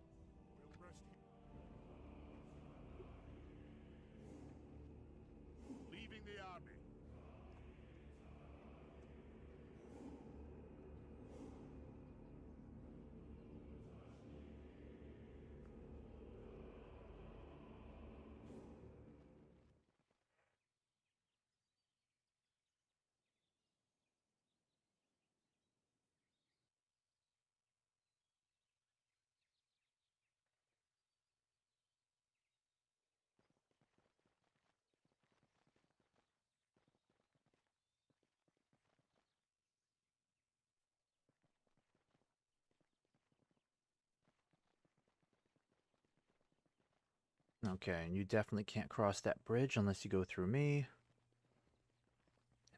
Okay, and you definitely can't cross that bridge unless you go through me.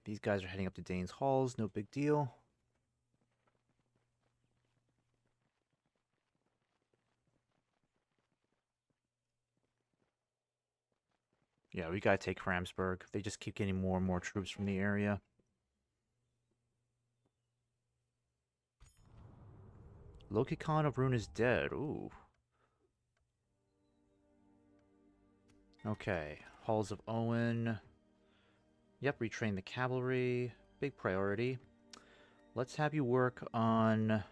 These guys are heading up to Dane's Halls, no big deal. Yeah, we gotta take Ramsburg. They just keep getting more and more troops from the area. Loki Khan of Rune is dead. Ooh. Okay. Halls of Owen. Yep, retrain the cavalry. Big priority. Let's have you work on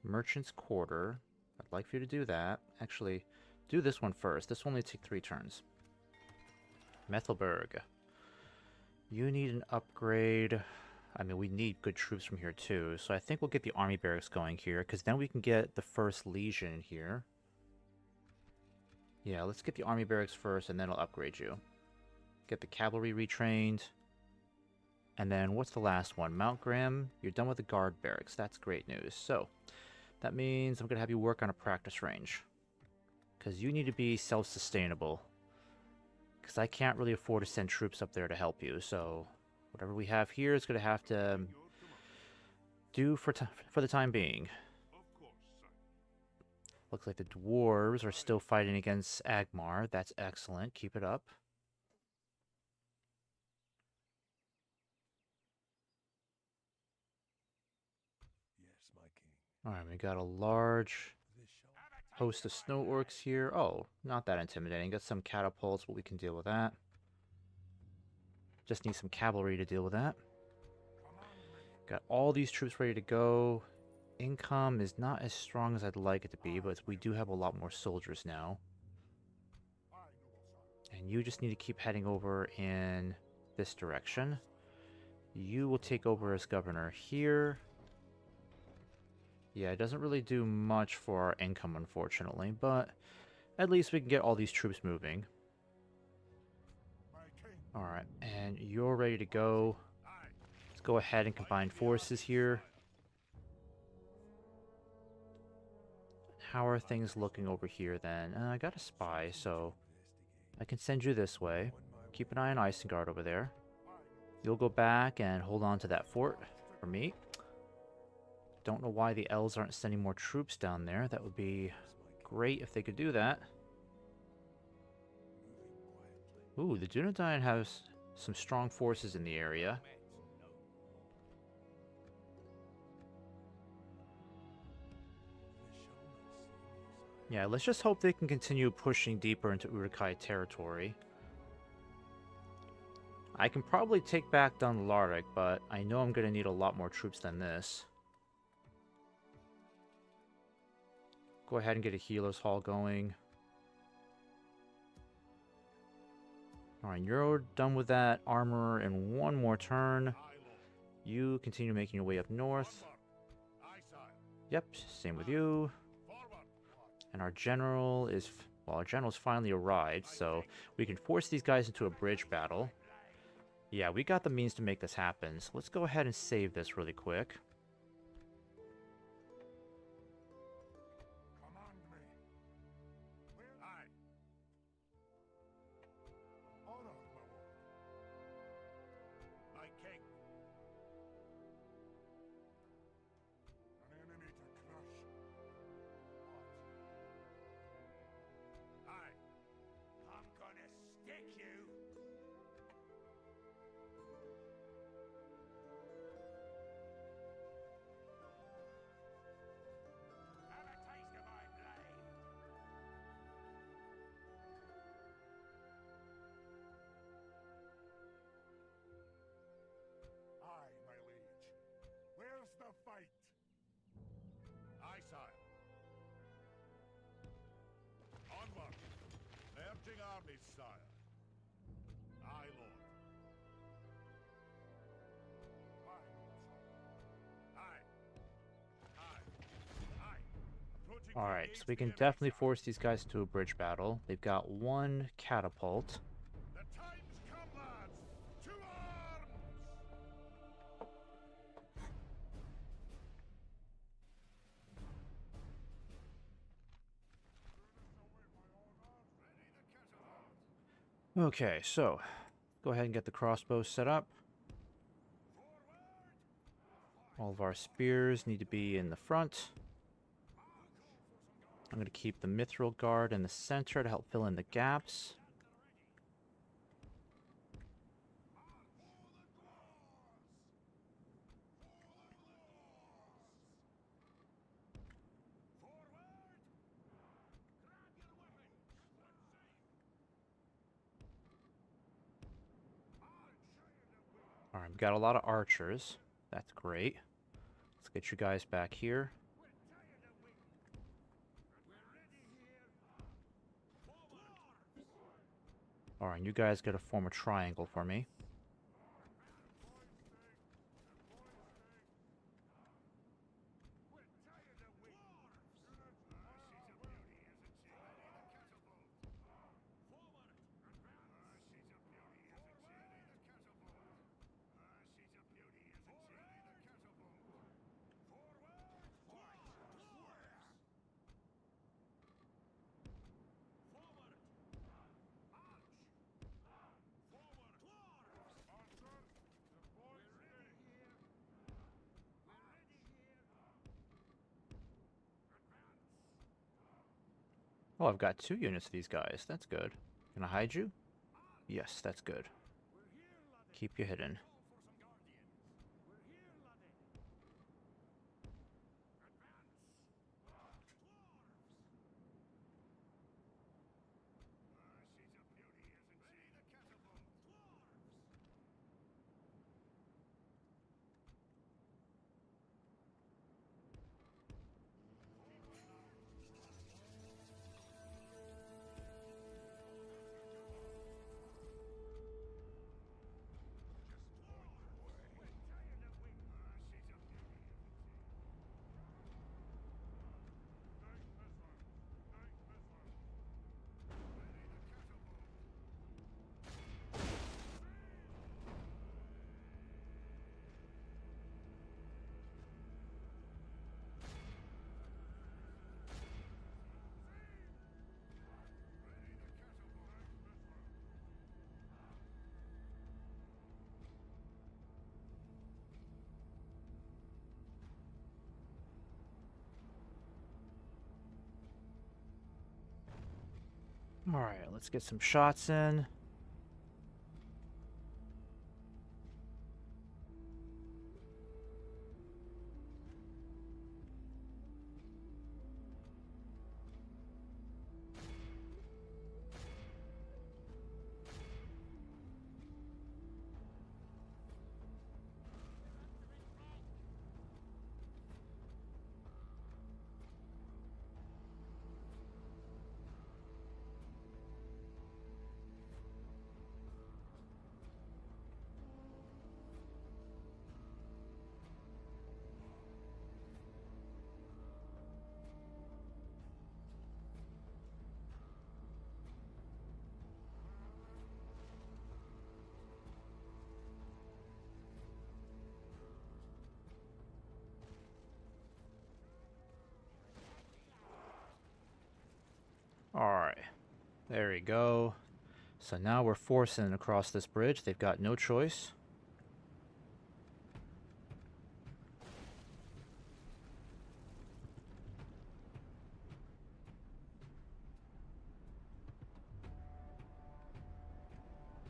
Merchant's Quarter. I'd like for you to do that. Actually, do this one first. This will only take 3 turns. Methelburg. You need an upgrade. I mean, we need good troops from here too. So I think we'll get the army barracks going here, because then we can get the 1st Legion here. Yeah, let's get the army barracks first, and then I'll upgrade you. Get the cavalry retrained. And then, what's the last one? Mount Graham, you're done with the guard barracks. That's great news. So, that means I'm going to have you work on a practice range. Because you need to be self-sustainable. Because I can't really afford to send troops up there to help you. So, whatever we have here is going to have to do for the time being. Looks like the dwarves are still fighting against Agmar. That's excellent. Keep it up. Yes, my king. Alright, we got a large host of snow orcs here. Oh, not that intimidating. Got some catapults, but we can deal with that. Just need some cavalry to deal with that. Got all these troops ready to go. Income is not as strong as I'd like it to be, but we do have a lot more soldiers now. And you just need to keep heading over in this direction. You will take over as governor here. Yeah, it doesn't really do much for our income, unfortunately, but at least we can get all these troops moving. Alright, and you're ready to go. Let's go ahead and combine forces here. How are things looking over here then? I got a spy, so I can send you this way. Keep an eye on Isengard over there. You'll go back and hold on to that fort for me. Don't know why the elves aren't sending more troops down there. That would be great if they could do that. Ooh, the Dunedain has some strong forces in the area. Yeah, let's just hope they can continue pushing deeper into Uruk-hai territory. I can probably take back Dunlardic, but I know I'm going to need a lot more troops than this. Go ahead and get a healer's hall going. Alright, you're done with that armor in one more turn. You continue making your way up north. Yep, same with you. And our general is... well, our general's finally arrived, so we can force these guys into a bridge battle. Yeah, we got the means to make this happen, so let's go ahead and save this really quick. Command me. Where I? Honor, my lord. My king. An enemy to crush. What? I'm gonna stick you. Have a taste of my blade. Aye, my liege. Where's the fight? Aye, sire. Onward. Merging armies, sire. Aye, lord. Aye. Aye. Aye. Approaching Alright, so we can the enemy, definitely sire. force these guys into a bridge battle. They've got one catapult. The time's come, lads. To arms! Okay, so go ahead and get the crossbows set up. All of our spears need to be in the front. I'm going to keep the Mithril Guard in the center to help fill in the gaps. Alright, we got a lot of archers. That's great. Let's get you guys back here. Alright, you guys gotta form a triangle for me. Oh, I've got 2 units of these guys. That's good. Can I hide you? Yes, that's good. Keep you hidden. Alright, let's get some shots in. Alright, there we go. So now we're forcing across this bridge. They've got no choice.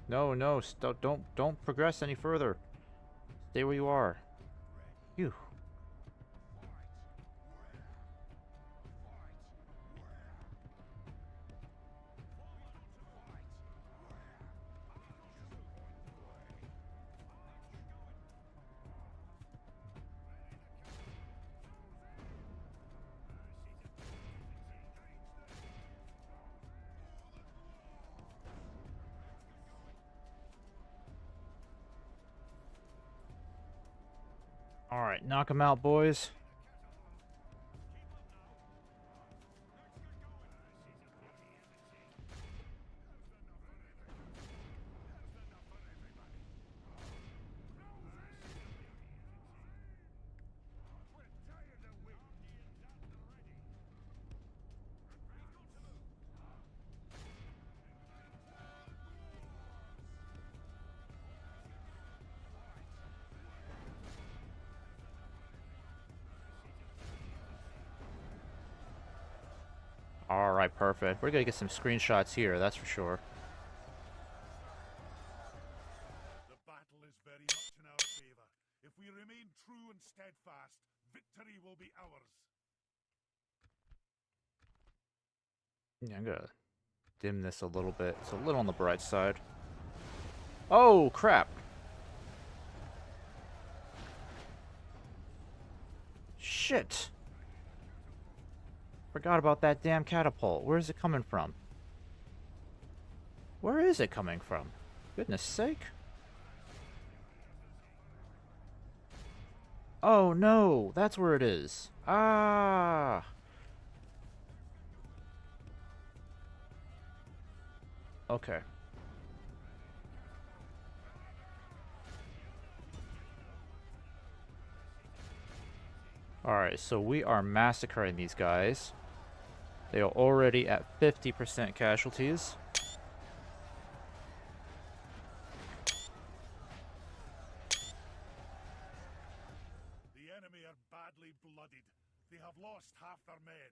No, no, don't progress any further. Stay where you are. Phew. Alright, knock them out, boys. Alright, perfect. We're gonna get some screenshots here, that's for sure. The battle is very much in our favor. If we remain true and steadfast, victory will be ours. Yeah, I'm gonna dim this a little bit. It's a little on the bright side. Oh, crap! Shit! Forgot about that damn catapult. Where is it coming from? Where is it coming from? Goodness sake. Oh no, that's where it is. Ah! Okay. Alright, so we are massacring these guys. They are already at 50% casualties. The enemy are badly blooded. They have lost half their men.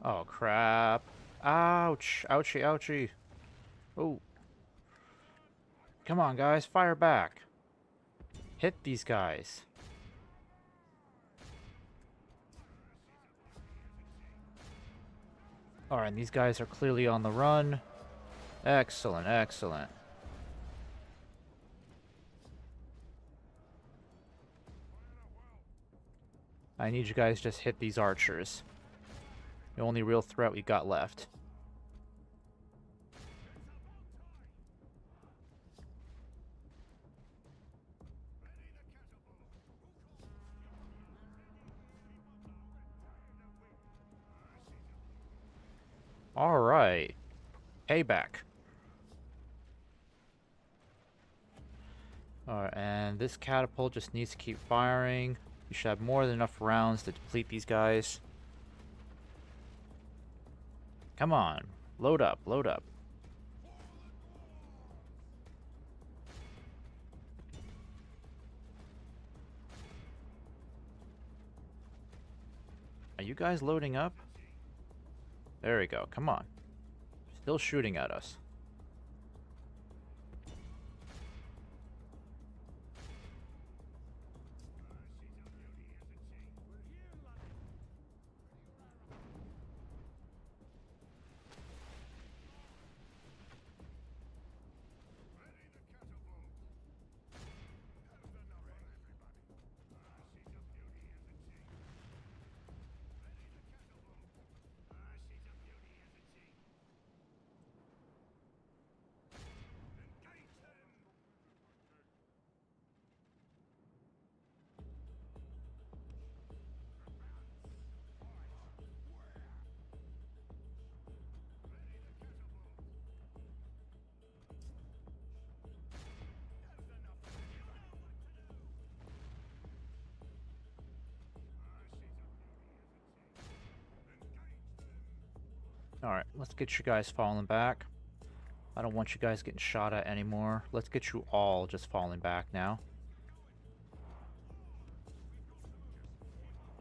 Oh crap. Ouch. Ouchie, ouchie. Oh. Come on, guys. Fire back. Hit these guys. Alright, and these guys are clearly on the run. Excellent, excellent. I need you guys to just hit these archers. The only real threat we got left. Alright. Payback. Alright, and this catapult just needs to keep firing. You should have more than enough rounds to deplete these guys. Come on. Load up, load up. Are you guys loading up? There we go. Come on. Still shooting at us. Alright, let's get you guys falling back. I don't want you guys getting shot at anymore. Let's get you all just falling back now.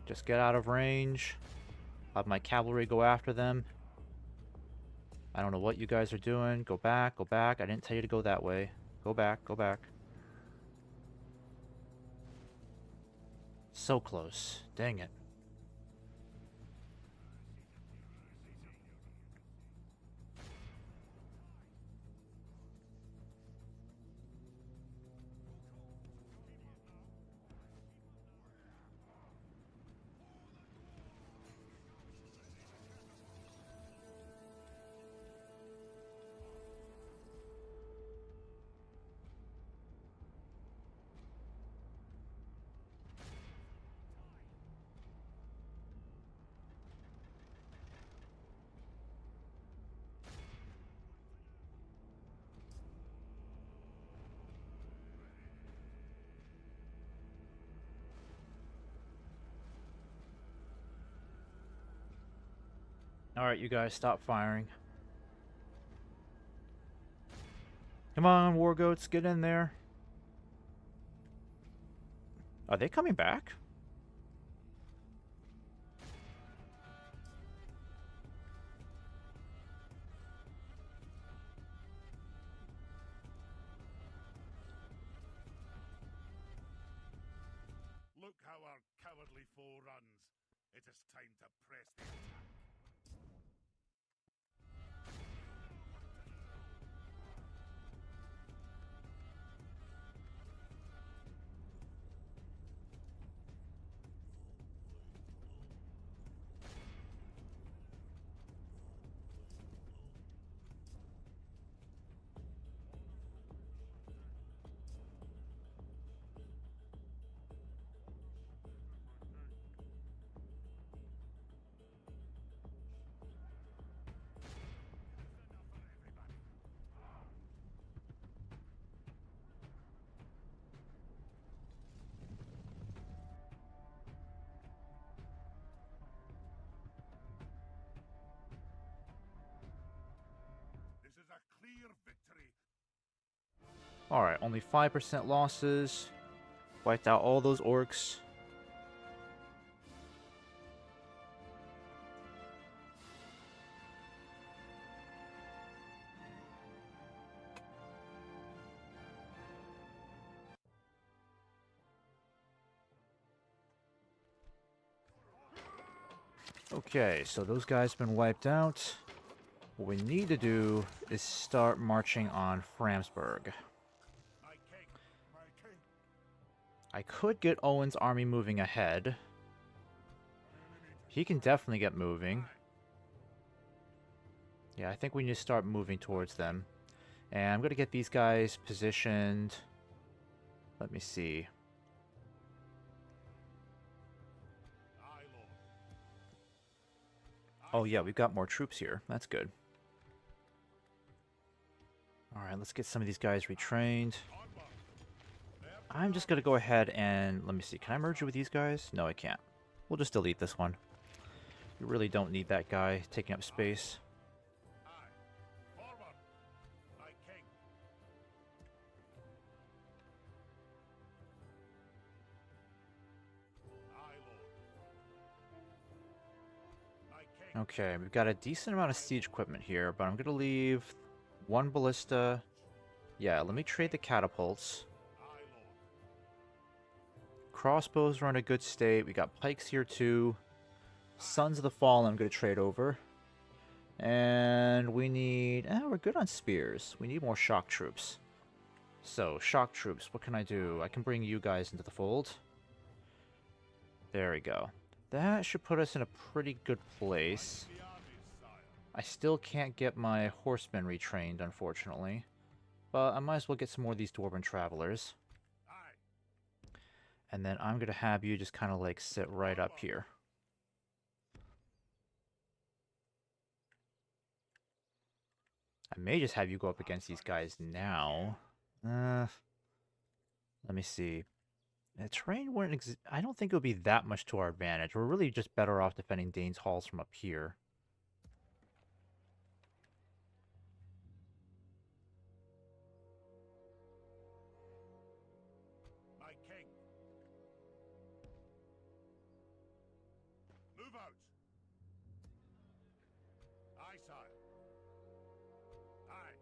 Just get out of range. Have my cavalry go after them. I don't know what you guys are doing. Go back, go back. I didn't tell you to go that way. Go back, go back. So close. Dang it. Alright, you guys, stop firing. Come on, war goats, get in there. Are they coming back? foe runs, it is time to press the attack. This is a clear victory. Alright, only 5% losses. Wiped out all those orcs. Okay, so those guys have been wiped out. What we need to do is start marching on Framsburg. My king, my king. I could get Owen's army moving ahead. He can definitely get moving. Yeah, I think we need to start moving towards them. And I'm going to get these guys positioned. Let me see. Aye, Lord. Oh yeah, we've got more troops here. That's good. Alright, let's get some of these guys retrained. Onward. I'm just going to go ahead and... Let me see. Can I merge it with these guys? No, I can't. We'll just delete this one. We really don't need that guy taking up space. Aye. Forward. My king. Aye, Lord. My king. Okay, we've got a decent amount of siege equipment here, but I'm going to leave one ballista. Yeah, let me trade the catapults. Aye, Lord. Crossbows are in a good state. We got pikes here too. Sons of the Fallen I'm going to trade over. And we need... we're good on spears. We need more shock troops. So, shock troops, what can I do? I can bring you guys into the fold. There we go. That should put us in a pretty good place. The armies, sire. I still can't get my horsemen retrained, unfortunately. But I might as well get some more of these Dwarven Travelers. Aye. And then I'm going to have you just kind of like sit right up here. I may just have you go up against these guys now. Let me see. The terrain wouldn't I don't think it would be that much to our advantage. We're really just better off defending Dane's Halls from up here. My king. Move out. Aye, sire. Aye.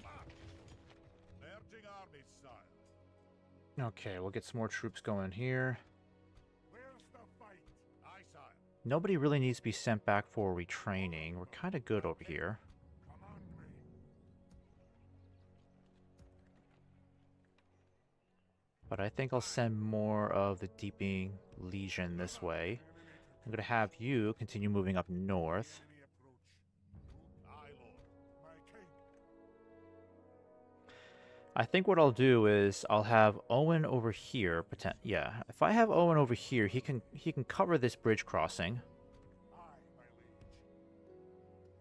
March. Merging armies, sire. Okay, we'll get some more troops going here. Where's the fight? Aye, sire. Nobody really needs to be sent back for retraining. We're kind of good over here. Command me. But I think I'll send more of the Deeping Legion this way. I'm going to have you continue moving up north. Enemy approach. Aye, Lord. My king. I think what I'll do is I'll have Owen over here. Yeah, if I have Owen over here, he can cover this bridge crossing. Aye, my liege.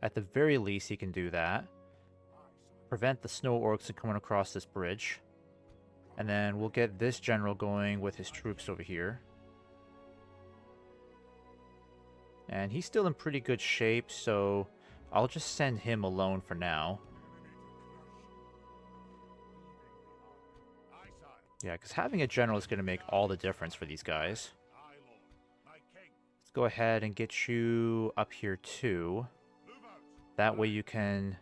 At the very least, he can do that. Aye, sire. Prevent the snow orcs from coming across this bridge. And then we'll get this general going with his troops over here. And he's still in pretty good shape, so I'll just send him alone for now. Aye, sire. Yeah, because having a general is going to make all the difference for these guys. Aye, Lord. My king. Let's go ahead and get you up here too. Move out. That way you can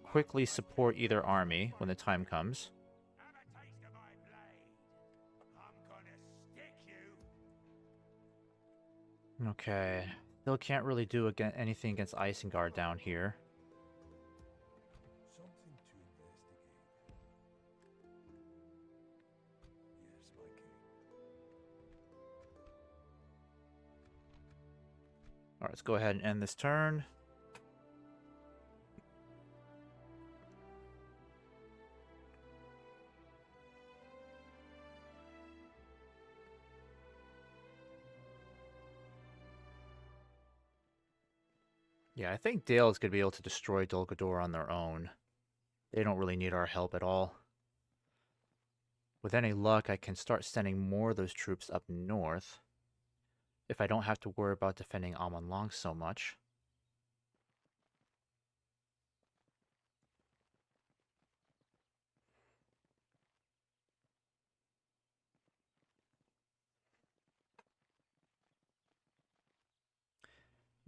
quickly support either army when the time comes. Have a taste of my blade. I'm gonna stick you. Okay. Still can't really do anything against Isengard down here. Something to investigate. Yes, my king. Alright, let's go ahead and end this turn. Yeah, I think Dale is going to be able to destroy Dol Guldur on their own. They don't really need our help at all. With any luck, I can start sending more of those troops up north, if I don't have to worry about defending Amon Long so much.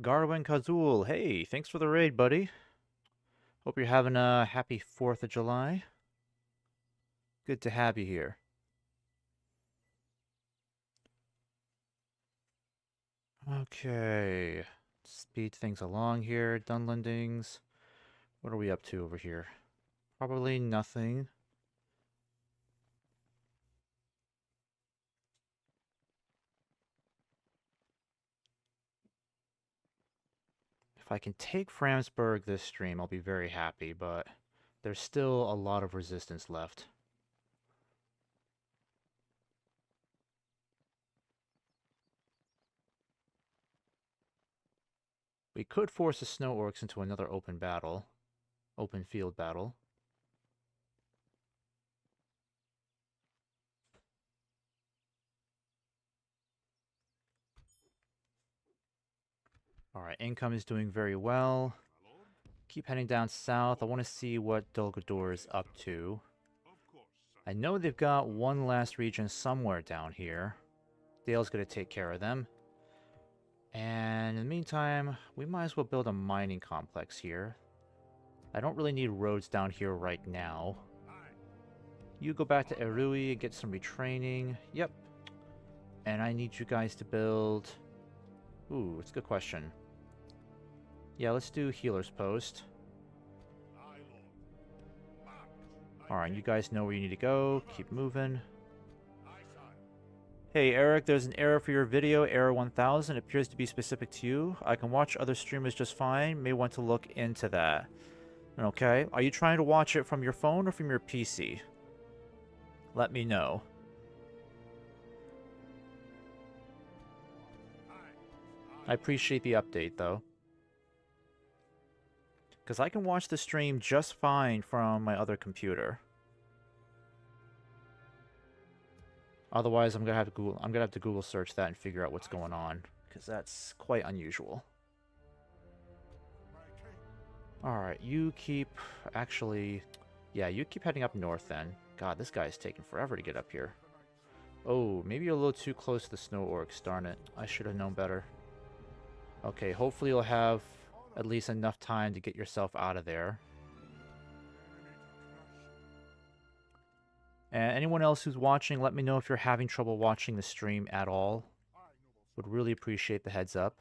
Garwin Kazul, hey, thanks for the raid, buddy. Hope you're having a happy 4th of July. Good to have you here. Okay, speed things along here. Dunlendings. What are we up to over here? Probably nothing. If I can take Framsburg this stream, I'll be very happy, but there's still a lot of resistance left. We could force the Snow Orcs into another open battle. Open field battle. Alright, income is doing very well. Keep heading down south. I want to see what Dol Guldur is up to. I know they've got one last region somewhere down here. Dale's going to take care of them. And in the meantime, we might as well build a mining complex here. I don't really need roads down here right now. You go back to Erui and get some retraining. Yep. And I need you guys to build... Ooh, it's a good question. Yeah, let's do Healer's Post. Alright, you guys know where you need to go. Keep moving. Hey Eric, there's an error for your video, error 1000. It appears to be specific to you. I can watch other streamers just fine. May want to look into that. Okay, are you trying to watch it from your phone or from your PC? Let me know. I appreciate the update, though. Because I can watch the stream just fine from my other computer. Otherwise, I'm gonna have to Google search that and figure out what's going on, because that's quite unusual. Alright, you keep... Actually... Yeah, you keep heading up north then. God, this guy's taking forever to get up here. Oh, maybe you're a little too close to the Snow Orcs, darn it. I should have known better. Okay, hopefully you'll have at least enough time to get yourself out of there. And anyone else who's watching, let me know if you're having trouble watching the stream at all. Would really appreciate the heads up.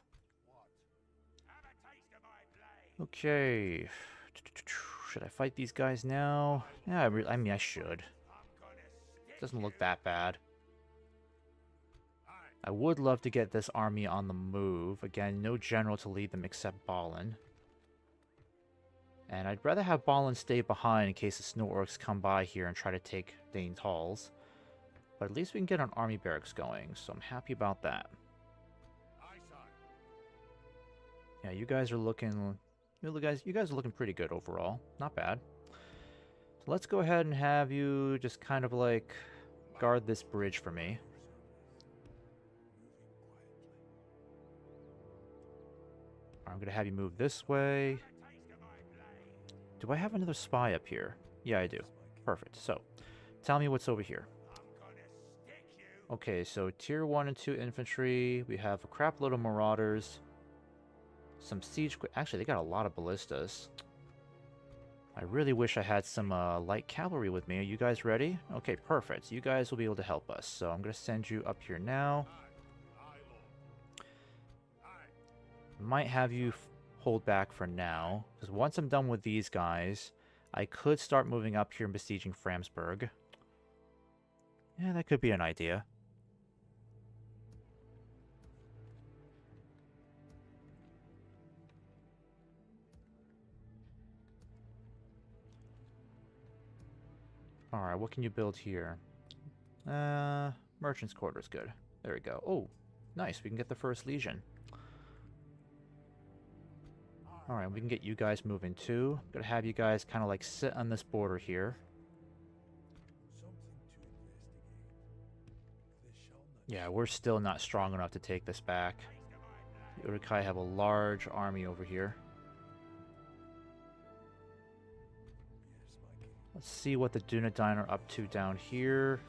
Okay. Should I fight these guys now? Yeah, I mean, I should. Doesn't look that bad. I would love to get this army on the move. Again, no general to lead them except Balin. And I'd rather have Balin stay behind in case the Snow Orcs come by here and try to take Dane's Halls. But at least we can get an army barracks going, so I'm happy about that. Yeah, you guys are looking... You guys are looking pretty good overall. Not bad. So let's go ahead and have you just kind of like guard this bridge for me. I'm going to have you move this way. Do I have another spy up here? Yeah, I do. Perfect. So, tell me what's over here. Okay, so tier 1 and 2 infantry. We have a crap load of marauders. Some siege... Actually, they got a lot of ballistas. I really wish I had some light cavalry with me. Are you guys ready? Okay, perfect. You guys will be able to help us. So I'm going to send you up here now. Might have you hold back for now, because once I'm done with these guys, I could start moving up here and besieging Framsburg. Yeah, that could be an idea. Alright, what can you build here? Merchant's Quarter's good. There we go. Oh, nice, we can get the First Legion. Alright, we can get you guys moving too. I'm gonna have you guys kind of like sit on this border here. Yeah, we're still not strong enough to take this back. The Uruk-hai have a large army over here. Let's see what the Dunedain are up to down here.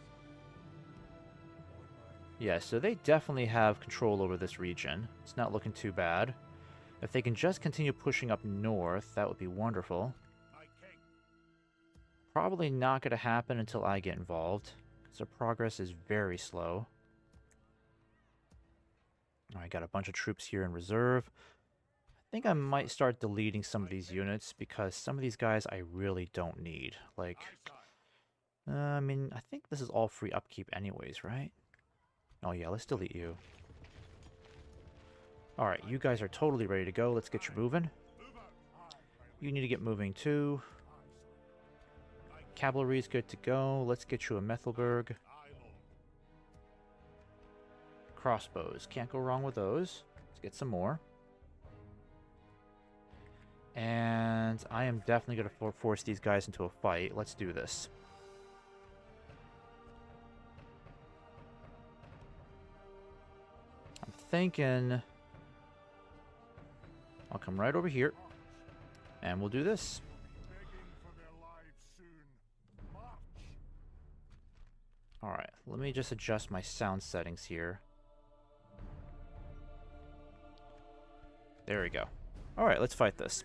Yeah, so they definitely have control over this region. It's not looking too bad. If they can just continue pushing up north, that would be wonderful. Probably not going to happen until I get involved, because their progress is very slow. I got a bunch of troops here in reserve. I think I might start deleting some of these units, because some of these guys I really don't need. Like, I mean, I think this is all free upkeep anyways, right? Oh yeah, let's delete you. Alright, you guys are totally ready to go. Let's get you moving. You need to get moving too. Cavalry's good to go. Let's get you a Methelburg. Crossbows. Can't go wrong with those. Let's get some more. And I am definitely going to force these guys into a fight. Let's do this. I'm thinking I'll come right over here and we'll do this. Alright, let me just adjust my sound settings here. There we go. Alright, let's fight this.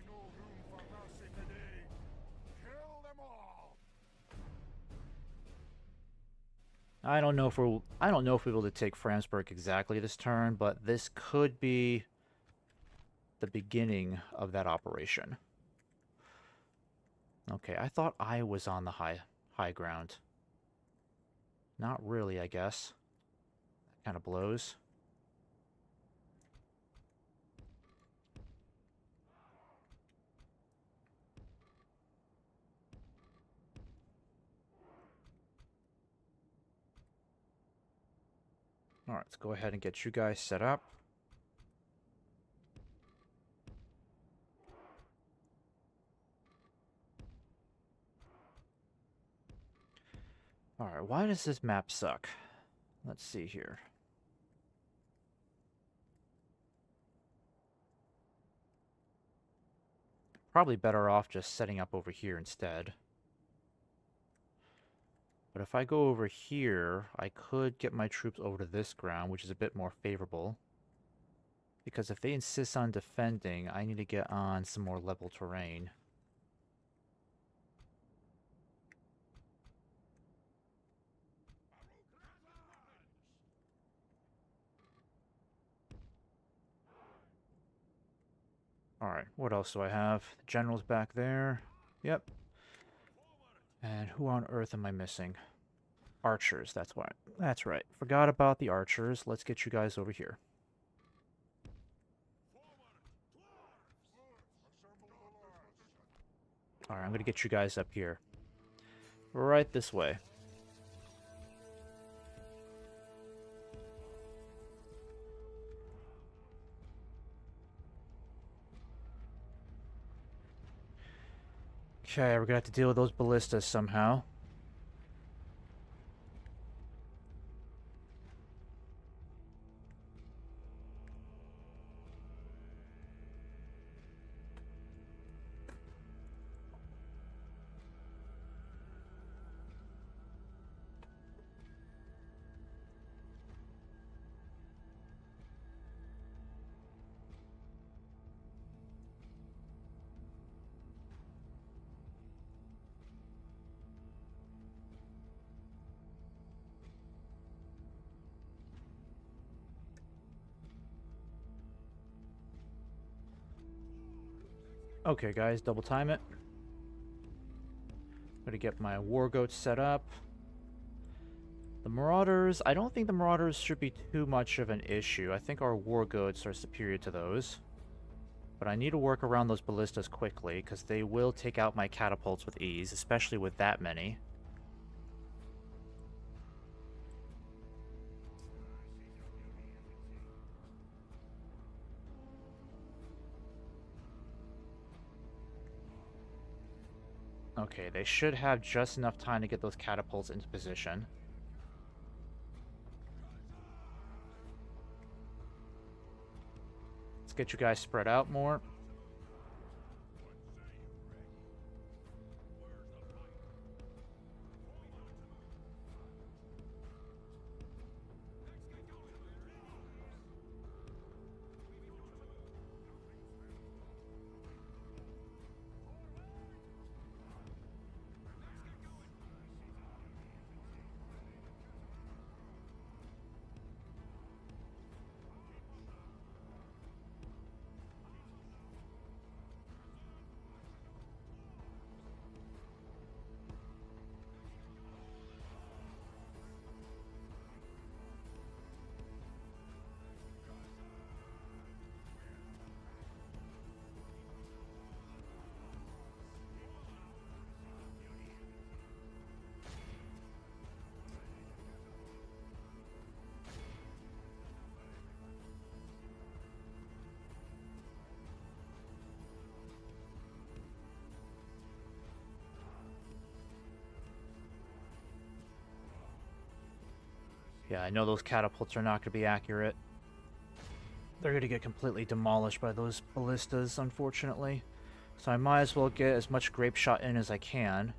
I don't know if we'll be able to take Framsburg exactly this turn, but this could be the beginning of that operation. Okay, I thought I was on the high ground. Not really, I guess. That kind of blows. Alright, let's go ahead and get you guys set up. Alright, why does this map suck? Let's see here. Probably better off just setting up over here instead. But if I go over here, I could get my troops over to this ground, which is a bit more favorable. Because if they insist on defending, I need to get on some more level terrain. Alright, what else do I have? The general's back there. Yep. And who on earth am I missing? Archers, that's why. That's right. Forgot about the archers. Let's get you guys over here. Alright, I'm going to get you guys up here. Right this way. Okay, we're going to have to deal with those ballistas somehow. Okay, guys, double time it. Gonna get my war goats set up. The Marauders, I don't think the Marauders should be too much of an issue. I think our war goats are superior to those. But I need to work around those ballistas quickly, because they will take out my catapults with ease, especially with that many. Okay, they should have just enough time to get those catapults into position. Let's get you guys spread out more. Yeah, I know those catapults are not going to be accurate. They're going to get completely demolished by those ballistas, unfortunately. So I might as well get as much grape shot in as I can.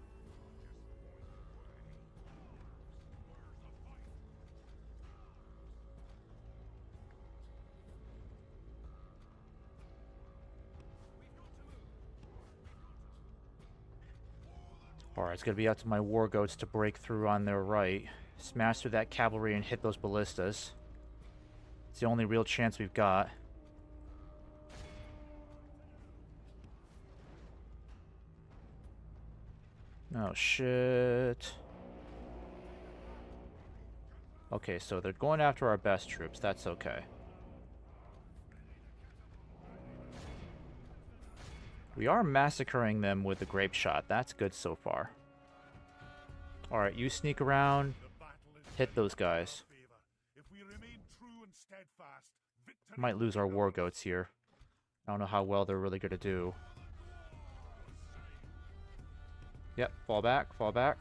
Alright, it's going to be up to my war goats to break through on their right. Smash through that cavalry and hit those ballistas. It's the only real chance we've got. Oh, shit. Okay, so they're going after our best troops. That's okay. We are massacring them with the grape shot. That's good so far. Alright, you sneak around. Hit those guys. Might lose our war goats here. I don't know how well they're really going to do. Yep, fall back, fall back.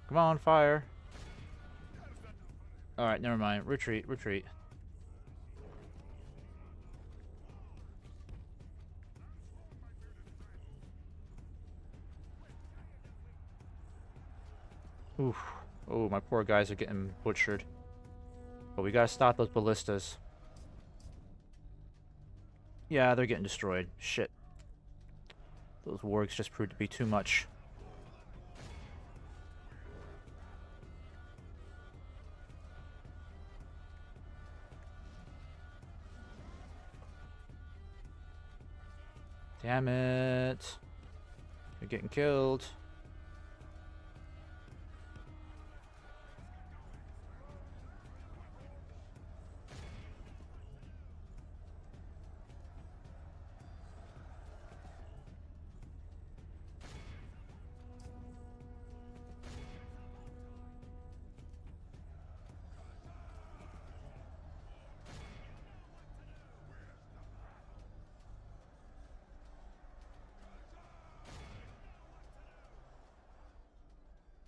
Come on, fire. Alright, never mind. Retreat, retreat. Oof. Oh, my poor guys are getting butchered. But we gotta stop those ballistas. Yeah, they're getting destroyed. Shit. Those wargs just proved to be too much. Damn it. You're getting killed.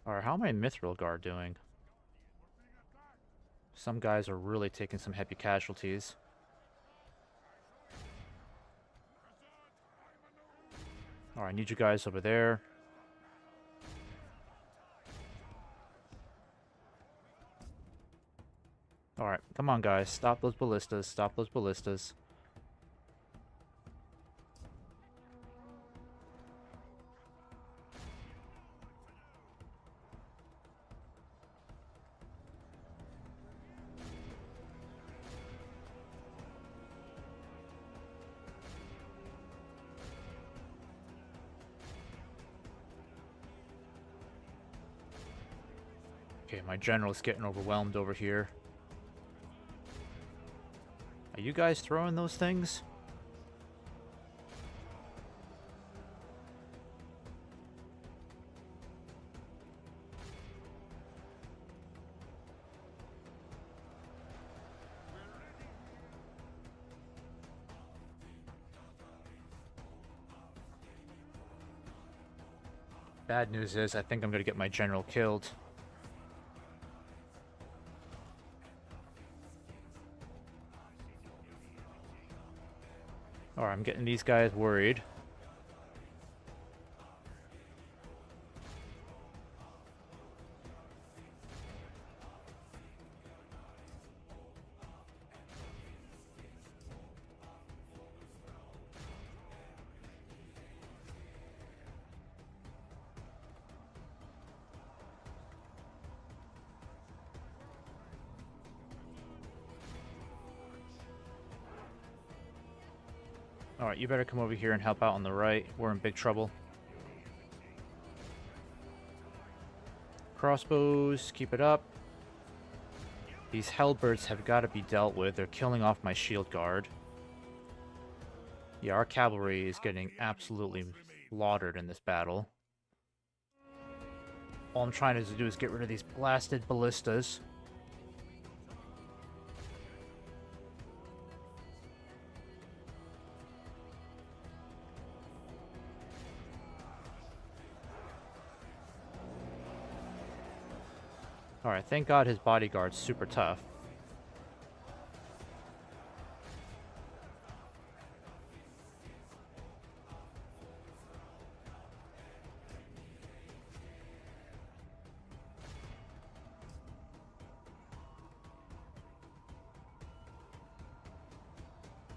Alright, how am I Mithril Guard doing? Some guys are really taking some heavy casualties. Alright, I need you guys over there. Alright, come on guys, stop those ballistas, stop those ballistas. Okay, my general's getting overwhelmed over here. Are you guys throwing those things? Bad news is, I think I'm gonna get my general killed. Alright, I'm getting these guys worried. Alright, you better come over here and help out on the right. We're in big trouble. Crossbows, keep it up. These Hellbirds have got to be dealt with. They're killing off my shield guard. Yeah, our cavalry is getting absolutely slaughtered in this battle. All I'm trying to do is get rid of these blasted ballistas. Alright, thank God his bodyguard's super tough.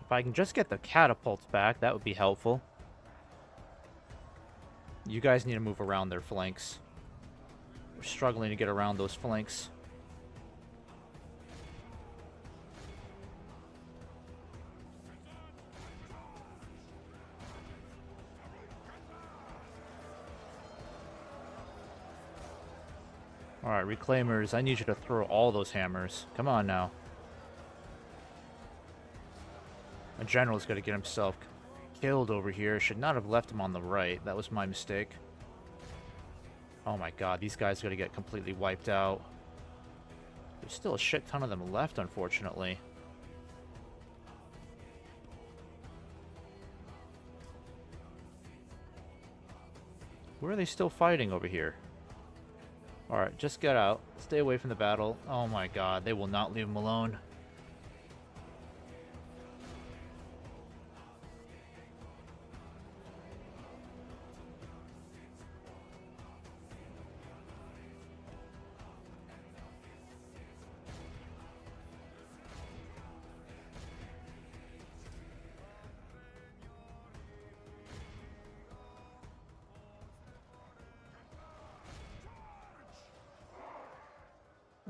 If I can just get the catapults back, that would be helpful. You guys need to move around their flanks. We're struggling to get around those flanks. Alright, Reclaimers, I need you to throw all those hammers. Come on now. My general's got to get himself killed over here. Should not have left him on the right. That was my mistake. Oh my god, these guys are going to get completely wiped out. There's still a shit ton of them left, unfortunately. Where are they still fighting over here? Alright, just get out. Stay away from the battle. Oh my god, they will not leave him alone.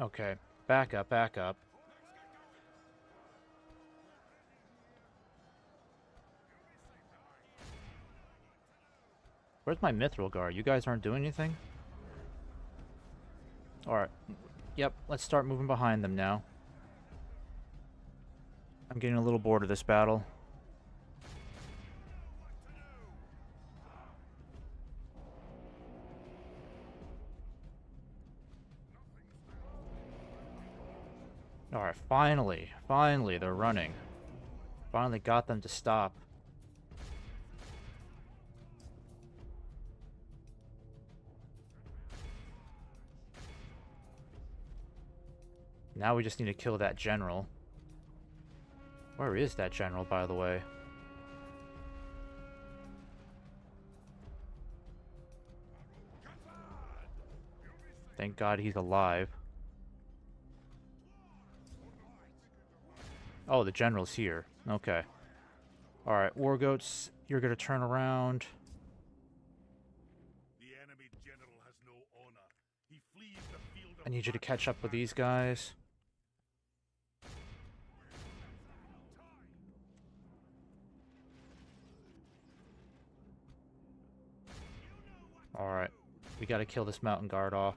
Okay, back up, back up. Where's my Mithril Guard? You guys aren't doing anything? Alright. Yep, let's start moving behind them now. I'm getting a little bored of this battle. Alright, finally, they're running. Finally got them to stop. Now we just need to kill that general. Where is that general, by the way? Thank God he's alive. Oh, the general's here. Okay. Alright, War Goats, you're gonna turn around. The enemy general has no honor. He flees the field of I need you to catch up with these guys. Alright. We gotta kill this mountain guard off.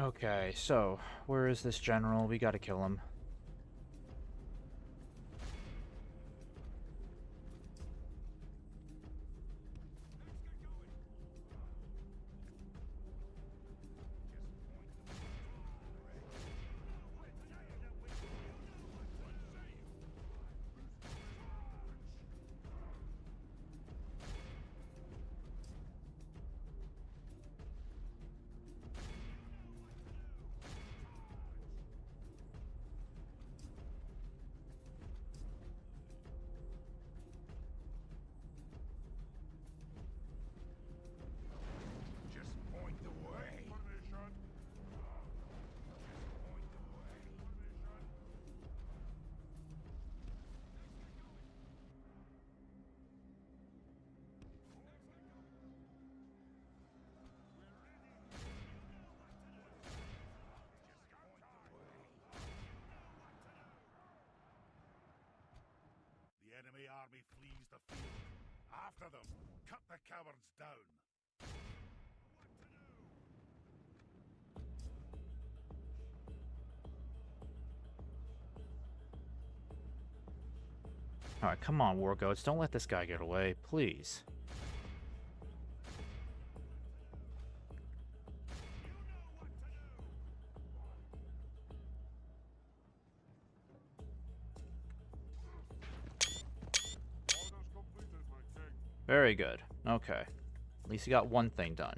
Okay, so where is this general? We gotta kill him. Just point the way. Formation. Just point the way. Formation. The enemy army flees the field. After them. Cut the cowards down. Alright, come on, war goats. Don't let this guy get away, please. Orders completed, my king. Very good. Okay. At least you got one thing done.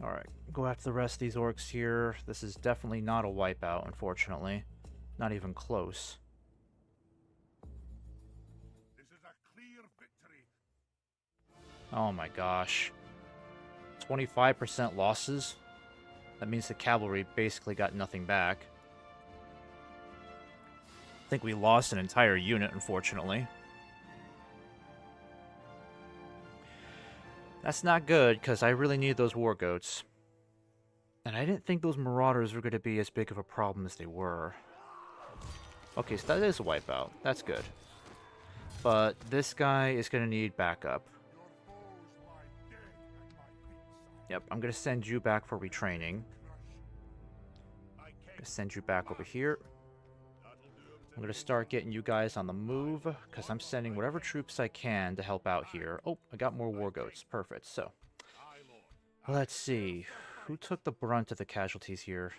Alright, go after the rest of these orcs here. This is definitely not a wipeout, unfortunately. Not even close. This is a clear victory. Oh my gosh. 25% losses? That means the cavalry basically got nothing back. I think we lost an entire unit, unfortunately. That's not good, because I really need those war goats. And I didn't think those marauders were going to be as big of a problem as they were. Okay, so that is a wipeout. That's good. But this guy is going to need backup. Your foes lie dead at my feet. Yep, I'm going to send you back for retraining. My king. Gonna send you back over here. That'll do him I'm gonna start getting you guys on the move, because I'm sending whatever troops I can to help out here. Oh, I got more war goats. Perfect. So, Aye, Lord. let's see. Who took the brunt of the casualties here?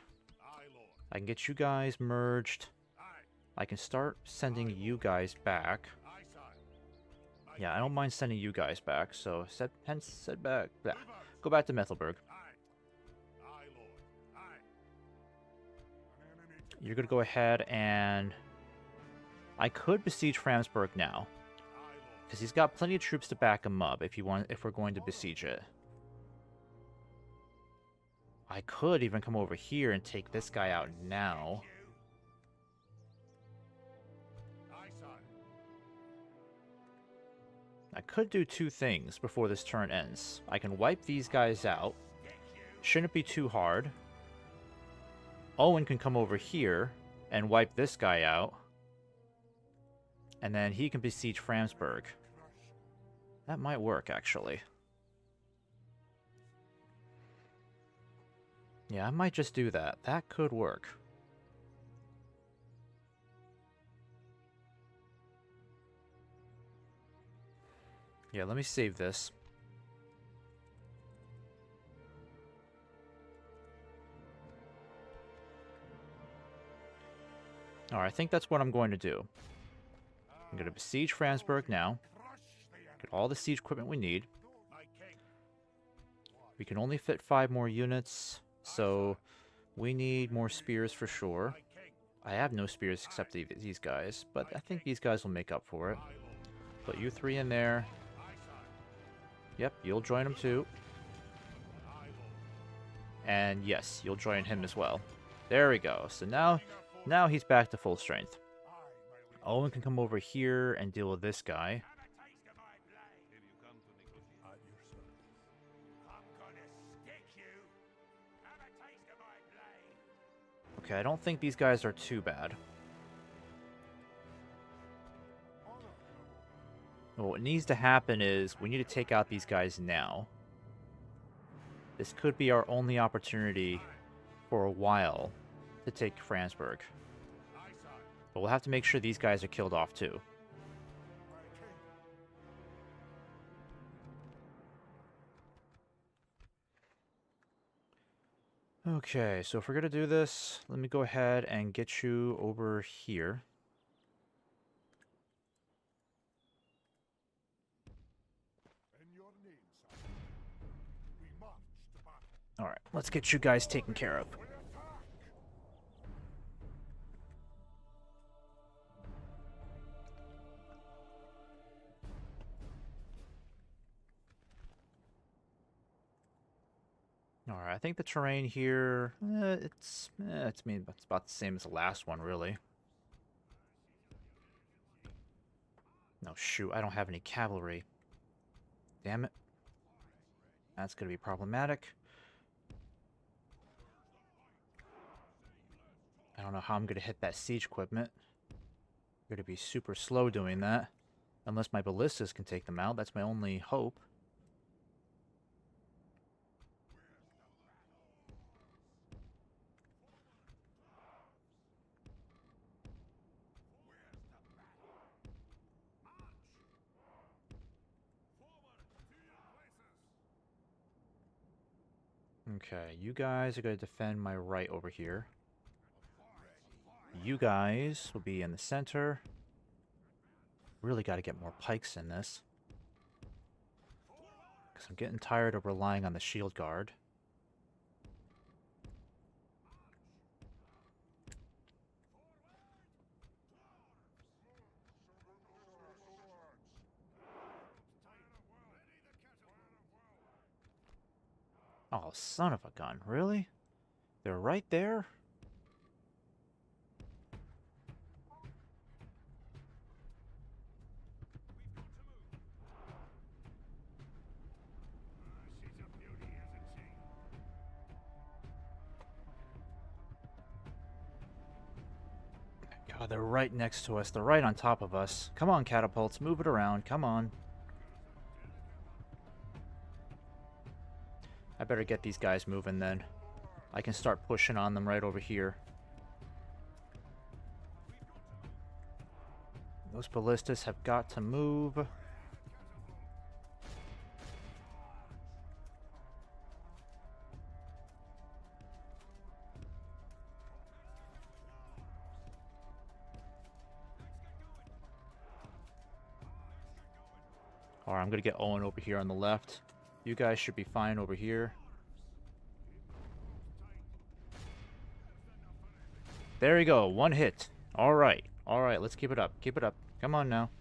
Aye, Lord. I can get you guys merged. Aye. I can start sending you guys back. Aye, sire. My Yeah, I don't mind sending you guys back, so hence set back. Blah. Move out. Go back to Methelburg. Aye. Aye, Lord. Aye. An enemy. You're gonna go ahead and... I could besiege Framsburg now, Aye, Lord. because he's got plenty of troops to back him up if we're going to besiege it. I could even come over here and take this guy out now. Aye, sire. I could do two things before this turn ends. I can wipe these guys out. Shouldn't be too hard. Owen can come over here and wipe this guy out. And then he can besiege Framsburg. That might work, actually. Yeah, I might just do that. That could work. Yeah, let me save this. Alright, I think that's what I'm going to do. I'm going to besiege Framsburg now. Crush the enemy. Get all the siege equipment we need. My king. We can only fit 5 more units, so we need more spears for sure. My king. I have no spears except these guys, but I think these guys will make up for it. Aye, Lord. Put you 3 in there. Aye, sire. Yep, you'll join them too. Aye, Lord. And yes, you'll join him as well. There we go. So now he's back to full strength. Aye, my liege. Owen can come over here and deal with this guy. Have a taste of my blade. Have you come to negotiate? At your service. I'm gonna stick you. Have a taste of my blade. Okay, I don't think these guys are too bad. Well, what needs to happen is we need to take out these guys now. This could be our only opportunity for a while to take Franzburg. But we'll have to make sure these guys are killed off too. Okay, so if we're gonna do this, let me go ahead and get you over here. Alright, let's get you guys taken care of. Alright, I think the terrain here, it's about the same as the last one, really. No, shoot, I don't have any cavalry. Damn it. That's going to be problematic. I don't know how I'm going to hit that siege equipment. I'm going to be super slow doing that. Unless my ballistas can take them out. That's my only hope. Okay, you guys are going to defend my right over here. You guys will be in the center. Really got to get more pikes in this. Because I'm getting tired of relying on the shield guard. Oh, son of a gun. Really? They're right there? God, they're right next to us. They're right on top of us. Come on, catapults. Move it around. Come on. I better get these guys moving then. I can start pushing on them right over here. Those ballistas have got to move. Alright, I'm going to get Owen over here on the left. You guys should be fine over here. There you go. One hit. Alright. Alright, let's keep it up. Keep it up. Come on now.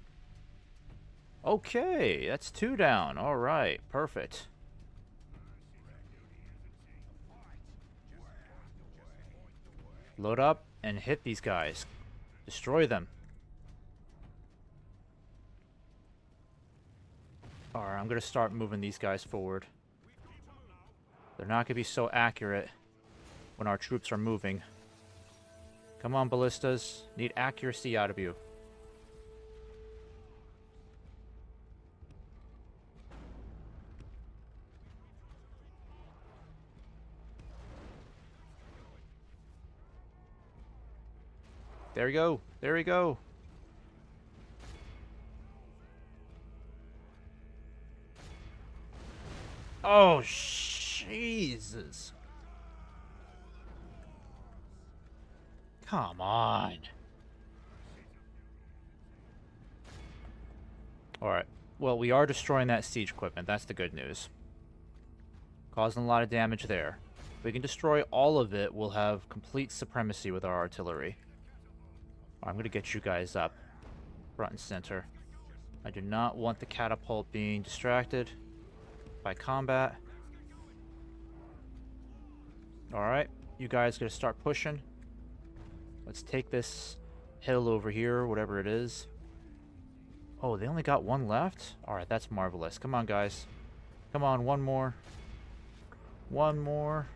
Okay, that's 2 down. Alright, perfect. Load up and hit these guys. Destroy them. Alright, I'm going to start moving these guys forward. They're not going to be so accurate when our troops are moving. Come on, ballistas. Need accuracy out of you. There we go. There we go. Oh, Jesus. Come on. Alright. Well, we are destroying that siege equipment. That's the good news. Causing a lot of damage there. If we can destroy all of it, we'll have complete supremacy with our artillery. I'm going to get you guys up. Front and center. I do not want the catapult being distracted by combat. Alright, you guys gotta start pushing. Let's take this hill over here, whatever it is. Oh, they only got one left? Alright, that's marvelous. Come on, guys. Come on, one more. One more.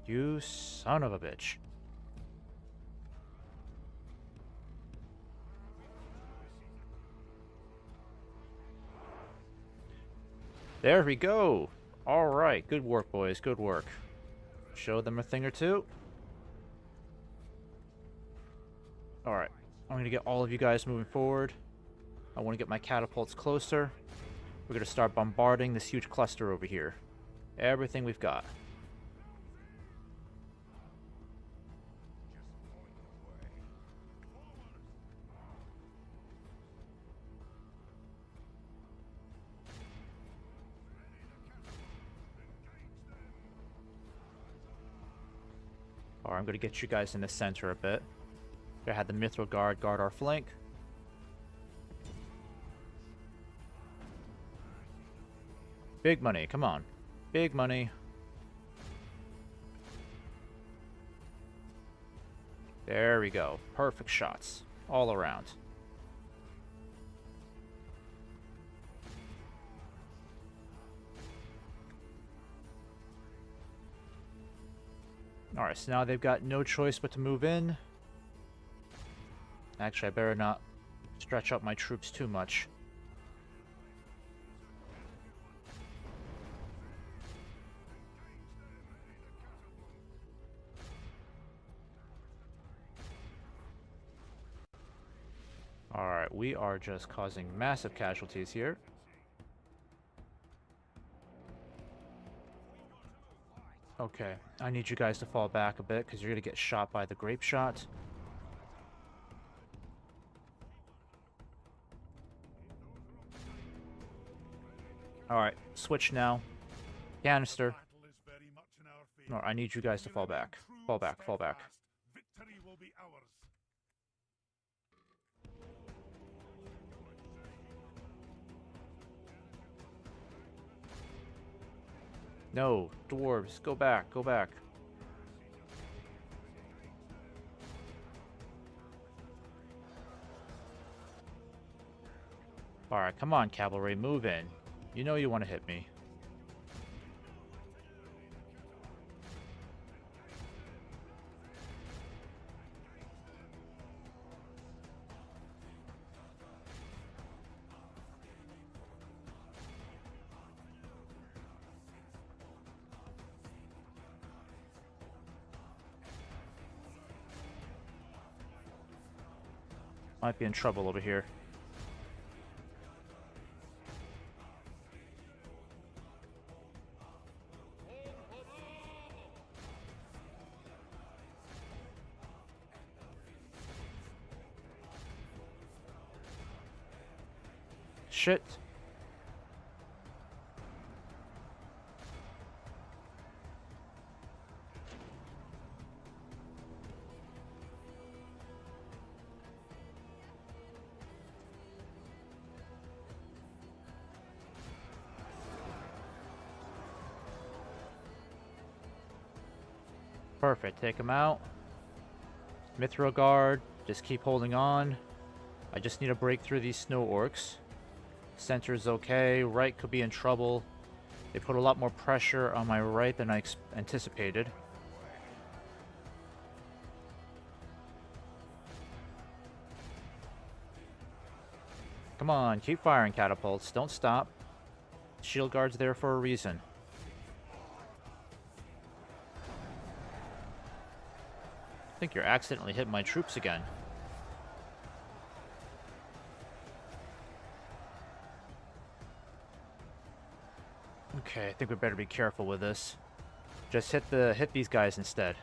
You son of a bitch. There we go. All right, good work, boys. Good work. Show them a thing or two. All right, I'm gonna get all of you guys moving forward. I want to get my catapults closer. We're gonna start bombarding this huge cluster over here. Everything we've got. Alright, I'm going to get you guys in the center a bit. Gonna have the Mithril Guard guard our flank. Big money, come on. Big money. There we go. Perfect shots. All around. Alright, so now they've got no choice but to move in. Actually, I better not stretch out my troops too much. Alright, we are just causing massive casualties here. Okay, I need you guys to fall back a bit because you're going to get shot by the grape shot. Alright, switch now. Canister. Alright, I need you guys to fall back. Fall back, fall back. Victory will be ours. No, dwarves, go back, go back. Alright, come on, cavalry, move in. You know you want to hit me. Might be in trouble over here. Shit. Perfect, take him out. Mithril Guard, just keep holding on. I just need to break through these snow orcs. Center's okay, right could be in trouble. They put a lot more pressure on my right than I anticipated. Come on, keep firing catapults, don't stop. Shield Guard's there for a reason. I think you're accidentally hitting my troops again. Okay, I think we better be careful with this. Just hit these guys instead.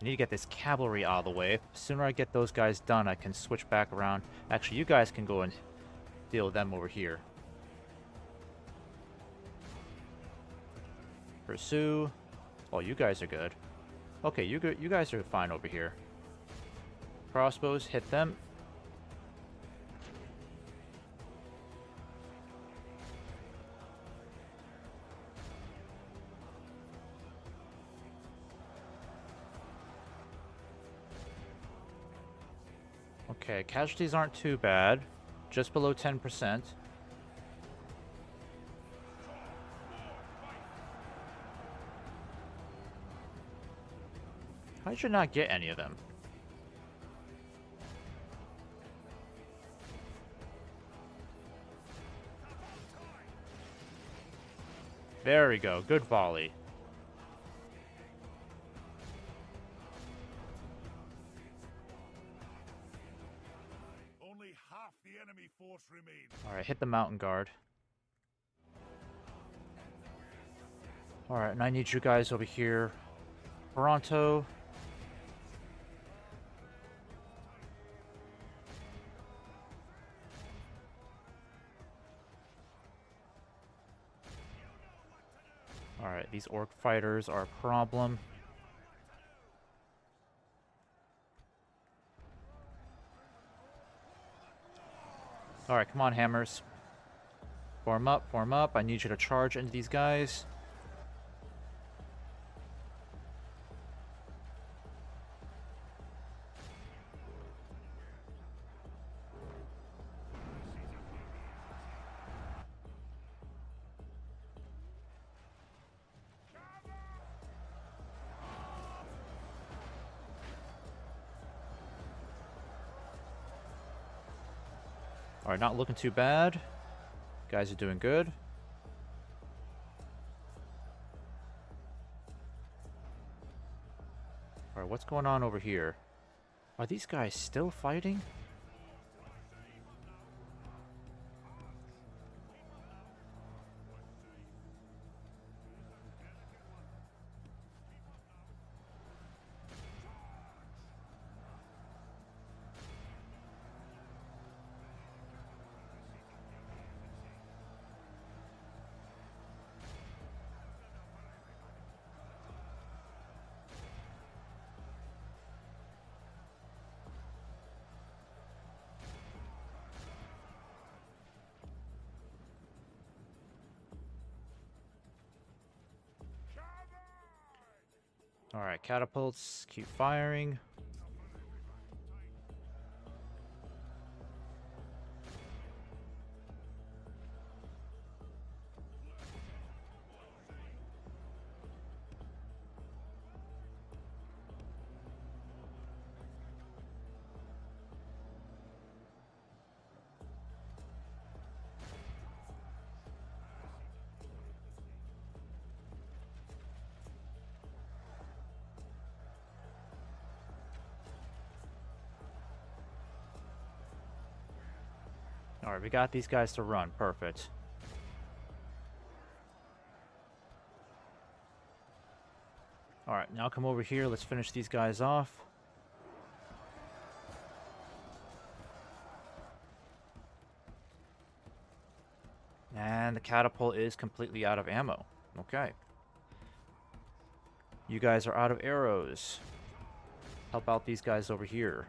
I need to get this cavalry out of the way. The sooner I get those guys done, I can switch back around. Actually, you guys can go and deal with them over here. Pursue. Oh, you guys are good. Okay, you guys are fine over here. Crossbows, hit them. Okay, casualties aren't too bad. Just below 10%. I should not get any of them. There we go. Good volley. Only half the enemy force remains. Alright, hit the mountain guard. Alright, and I need you guys over here. Toronto. Alright, these orc fighters are a problem. Alright, come on, hammers. Form up, form up. I need you to charge into these guys. Alright, not looking too bad. Guys are doing good. Alright, what's going on over here? Are these guys still fighting? Alright, catapults, keep firing. Alright, we got these guys to run. Perfect. Alright, now come over here. Let's finish these guys off. And the catapult is completely out of ammo. Okay. You guys are out of arrows. Help out these guys over here.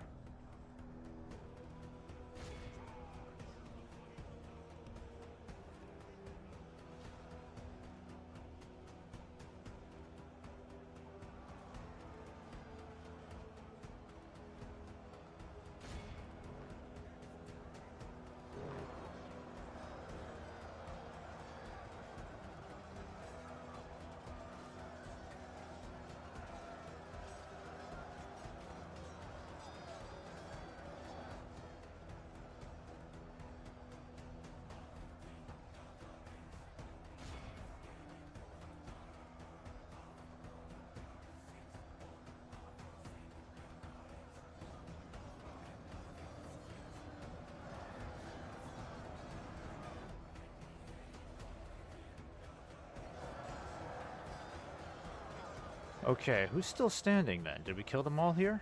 Okay, who's still standing then? Did we kill them all here?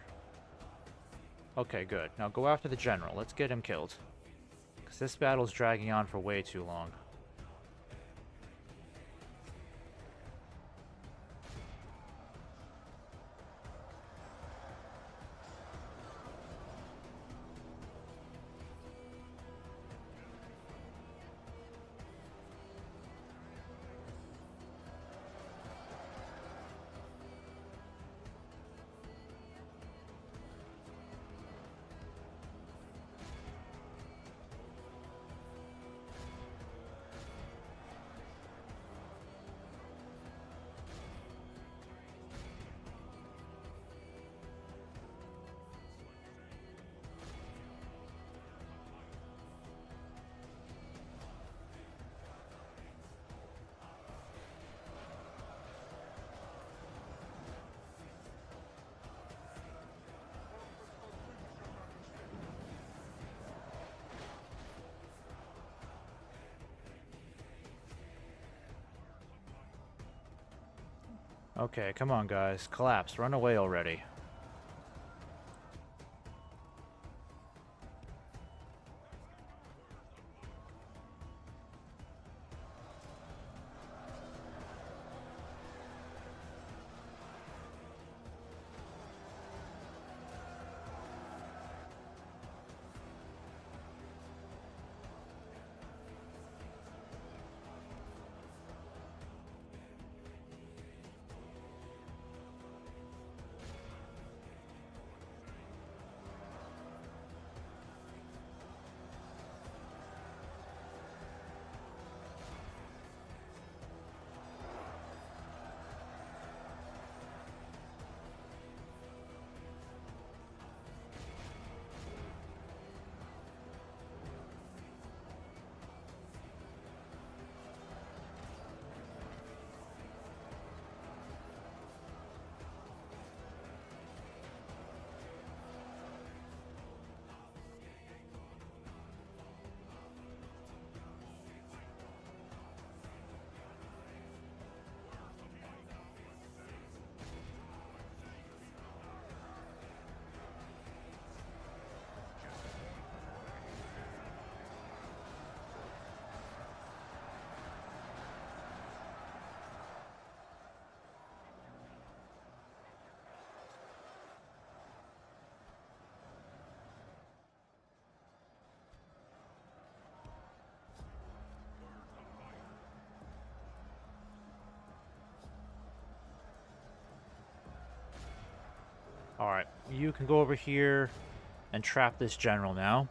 Okay, good. Now go after the general. Let's get him killed. Because this battle's dragging on for way too long. Okay, come on, guys. Collapse. Run away already. Alright, you can go over here and trap this general now.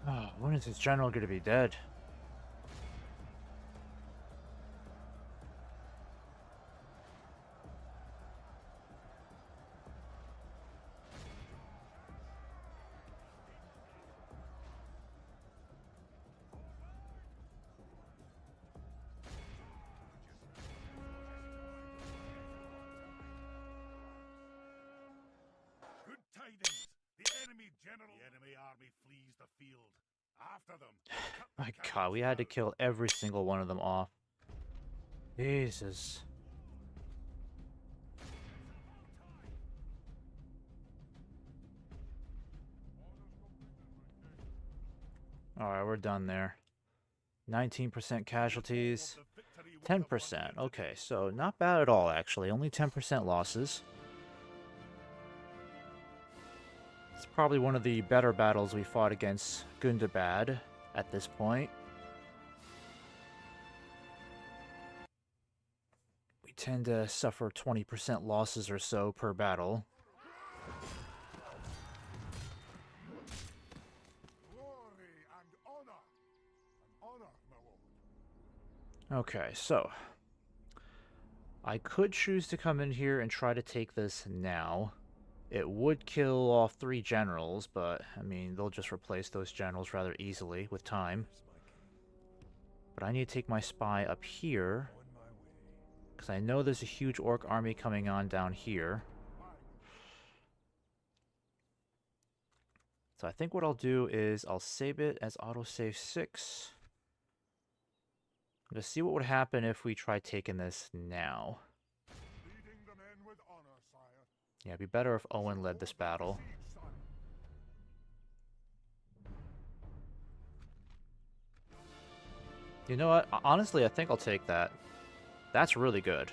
Oh, when is this general going to be dead? Good tidings. The enemy general. The enemy army flees the field. After them. Cut the My cannons god, we had to down. kill every single one of them off. Jesus. Alright, we're done there. 19% casualties. 10%. Okay, so not bad at all, actually. Only 10% losses. It's probably one of the better battles we fought against Gundabad at this point. We tend to suffer 20% losses or so per battle. Glory and honor. And honor, my lord. Okay, so I could choose to come in here and try to take this now. It would kill off 3 generals, but, I mean, they'll just replace those generals rather easily with time. But I need to take my spy up here, because I know there's a huge orc army coming on down here. So I think what I'll do is I'll save it as autosave 6. Let's see what would happen if we try taking this now. Leading the men with honor, sire. Yeah, it'd be better if Owen led this battle. Siege, sire. You know what? Honestly, I think I'll take that. That's really good.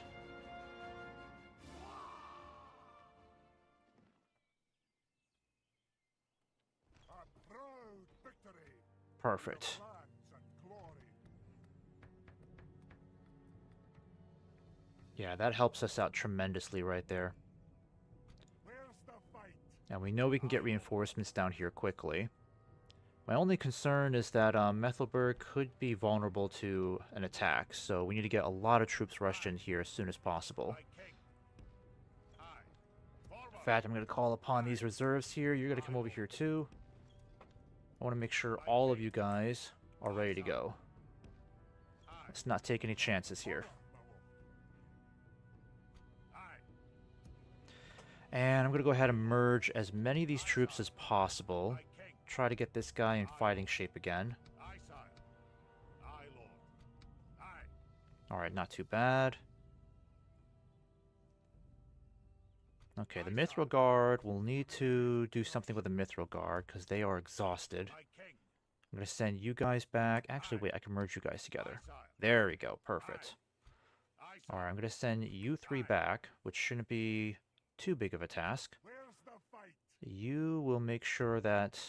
Perfect. lands and glory. Yeah, that helps us out tremendously right there. Where's the fight? And we know we can get reinforcements down here quickly. My only concern is that Methelburg could be vulnerable to an attack, so we need to get a lot of troops rushed in here as soon as possible. My king. Aye. In fact, I'm going to call upon these reserves here. You're going to come over here too. I want to make sure all of you guys are ready to go. Let's not take any chances here. Aye. And I'm going to go ahead and merge as many of these troops as possible. My king. Try to get this guy in fighting shape again. Aye, sire. Aye, lord. Aye. Alright, not too bad. Okay, the Mithril Guard, we'll need to do something with the Mithril Guard, because they are exhausted. My king. I'm going to send you guys back. Actually, wait, I can merge you guys together. Aye, sire. There we go, perfect. Aye, sire. Alright, I'm going to send you three back, which shouldn't be too big of a task. Where's the fight? You will make sure that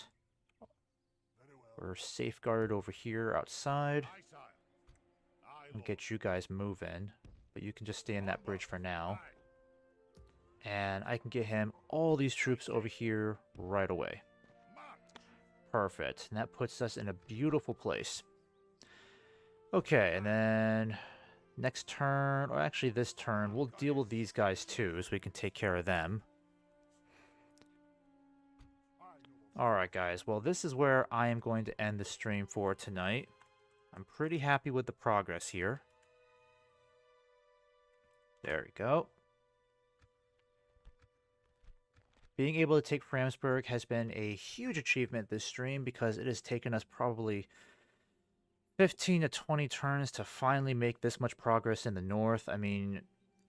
Very well. we're safeguarded over here outside. Aye, sire. Aye, I'll lord. get you guys moving, but you can just stay in that bridge for now. Aye. And I can get him all these troops over here right away. March. Perfect. And that puts us in a beautiful place. Okay, and then next turn, or actually this turn, we'll deal with these guys too, so we can take care of them. Aye, noble. Alright guys, well this is where I am going to end the stream for tonight. I'm pretty happy with the progress here. There we go. Being able to take Framsburg has been a huge achievement this stream because it has taken us probably 15 to 20 turns to finally make this much progress in the north. I mean,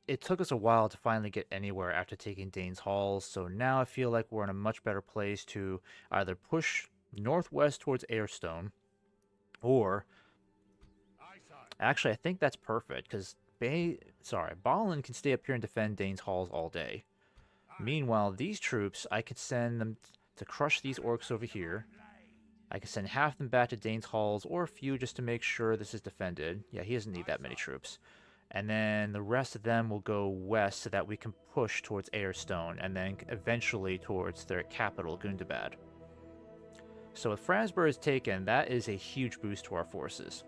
it took us a while to finally get anywhere after taking Dane's Halls, so now I feel like we're in a much better place to either push northwest towards Airstone, or Aye, sire. actually I think that's perfect because Balin can stay up here and defend Dane's Halls all day. Meanwhile, these troops, I could send them to crush these orcs over here. I could send half them back to Dane's Halls, or a few just to make sure this is defended. Yeah, he doesn't need that many troops. And then the rest of them will go west so that we can push towards Airstone, and then eventually towards their capital, Gundabad. So if Framsburg is taken, that is a huge boost to our forces.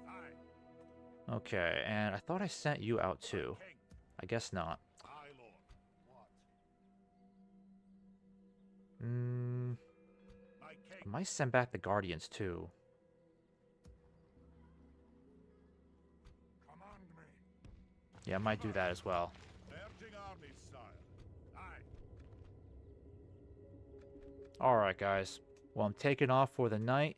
Aye. Okay, and I thought I sent you out too. King. I guess not. Aye, lord. What? My I king. might send back the Guardians too. Command me. Yeah, I might do that as well. Merging armies, sire. Aye. Alright, guys. Well, I'm taking off for the night.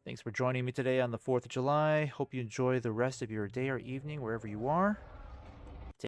Thanks for joining me today on the 4th of July. Hope you enjoy the rest of your day or evening wherever you are.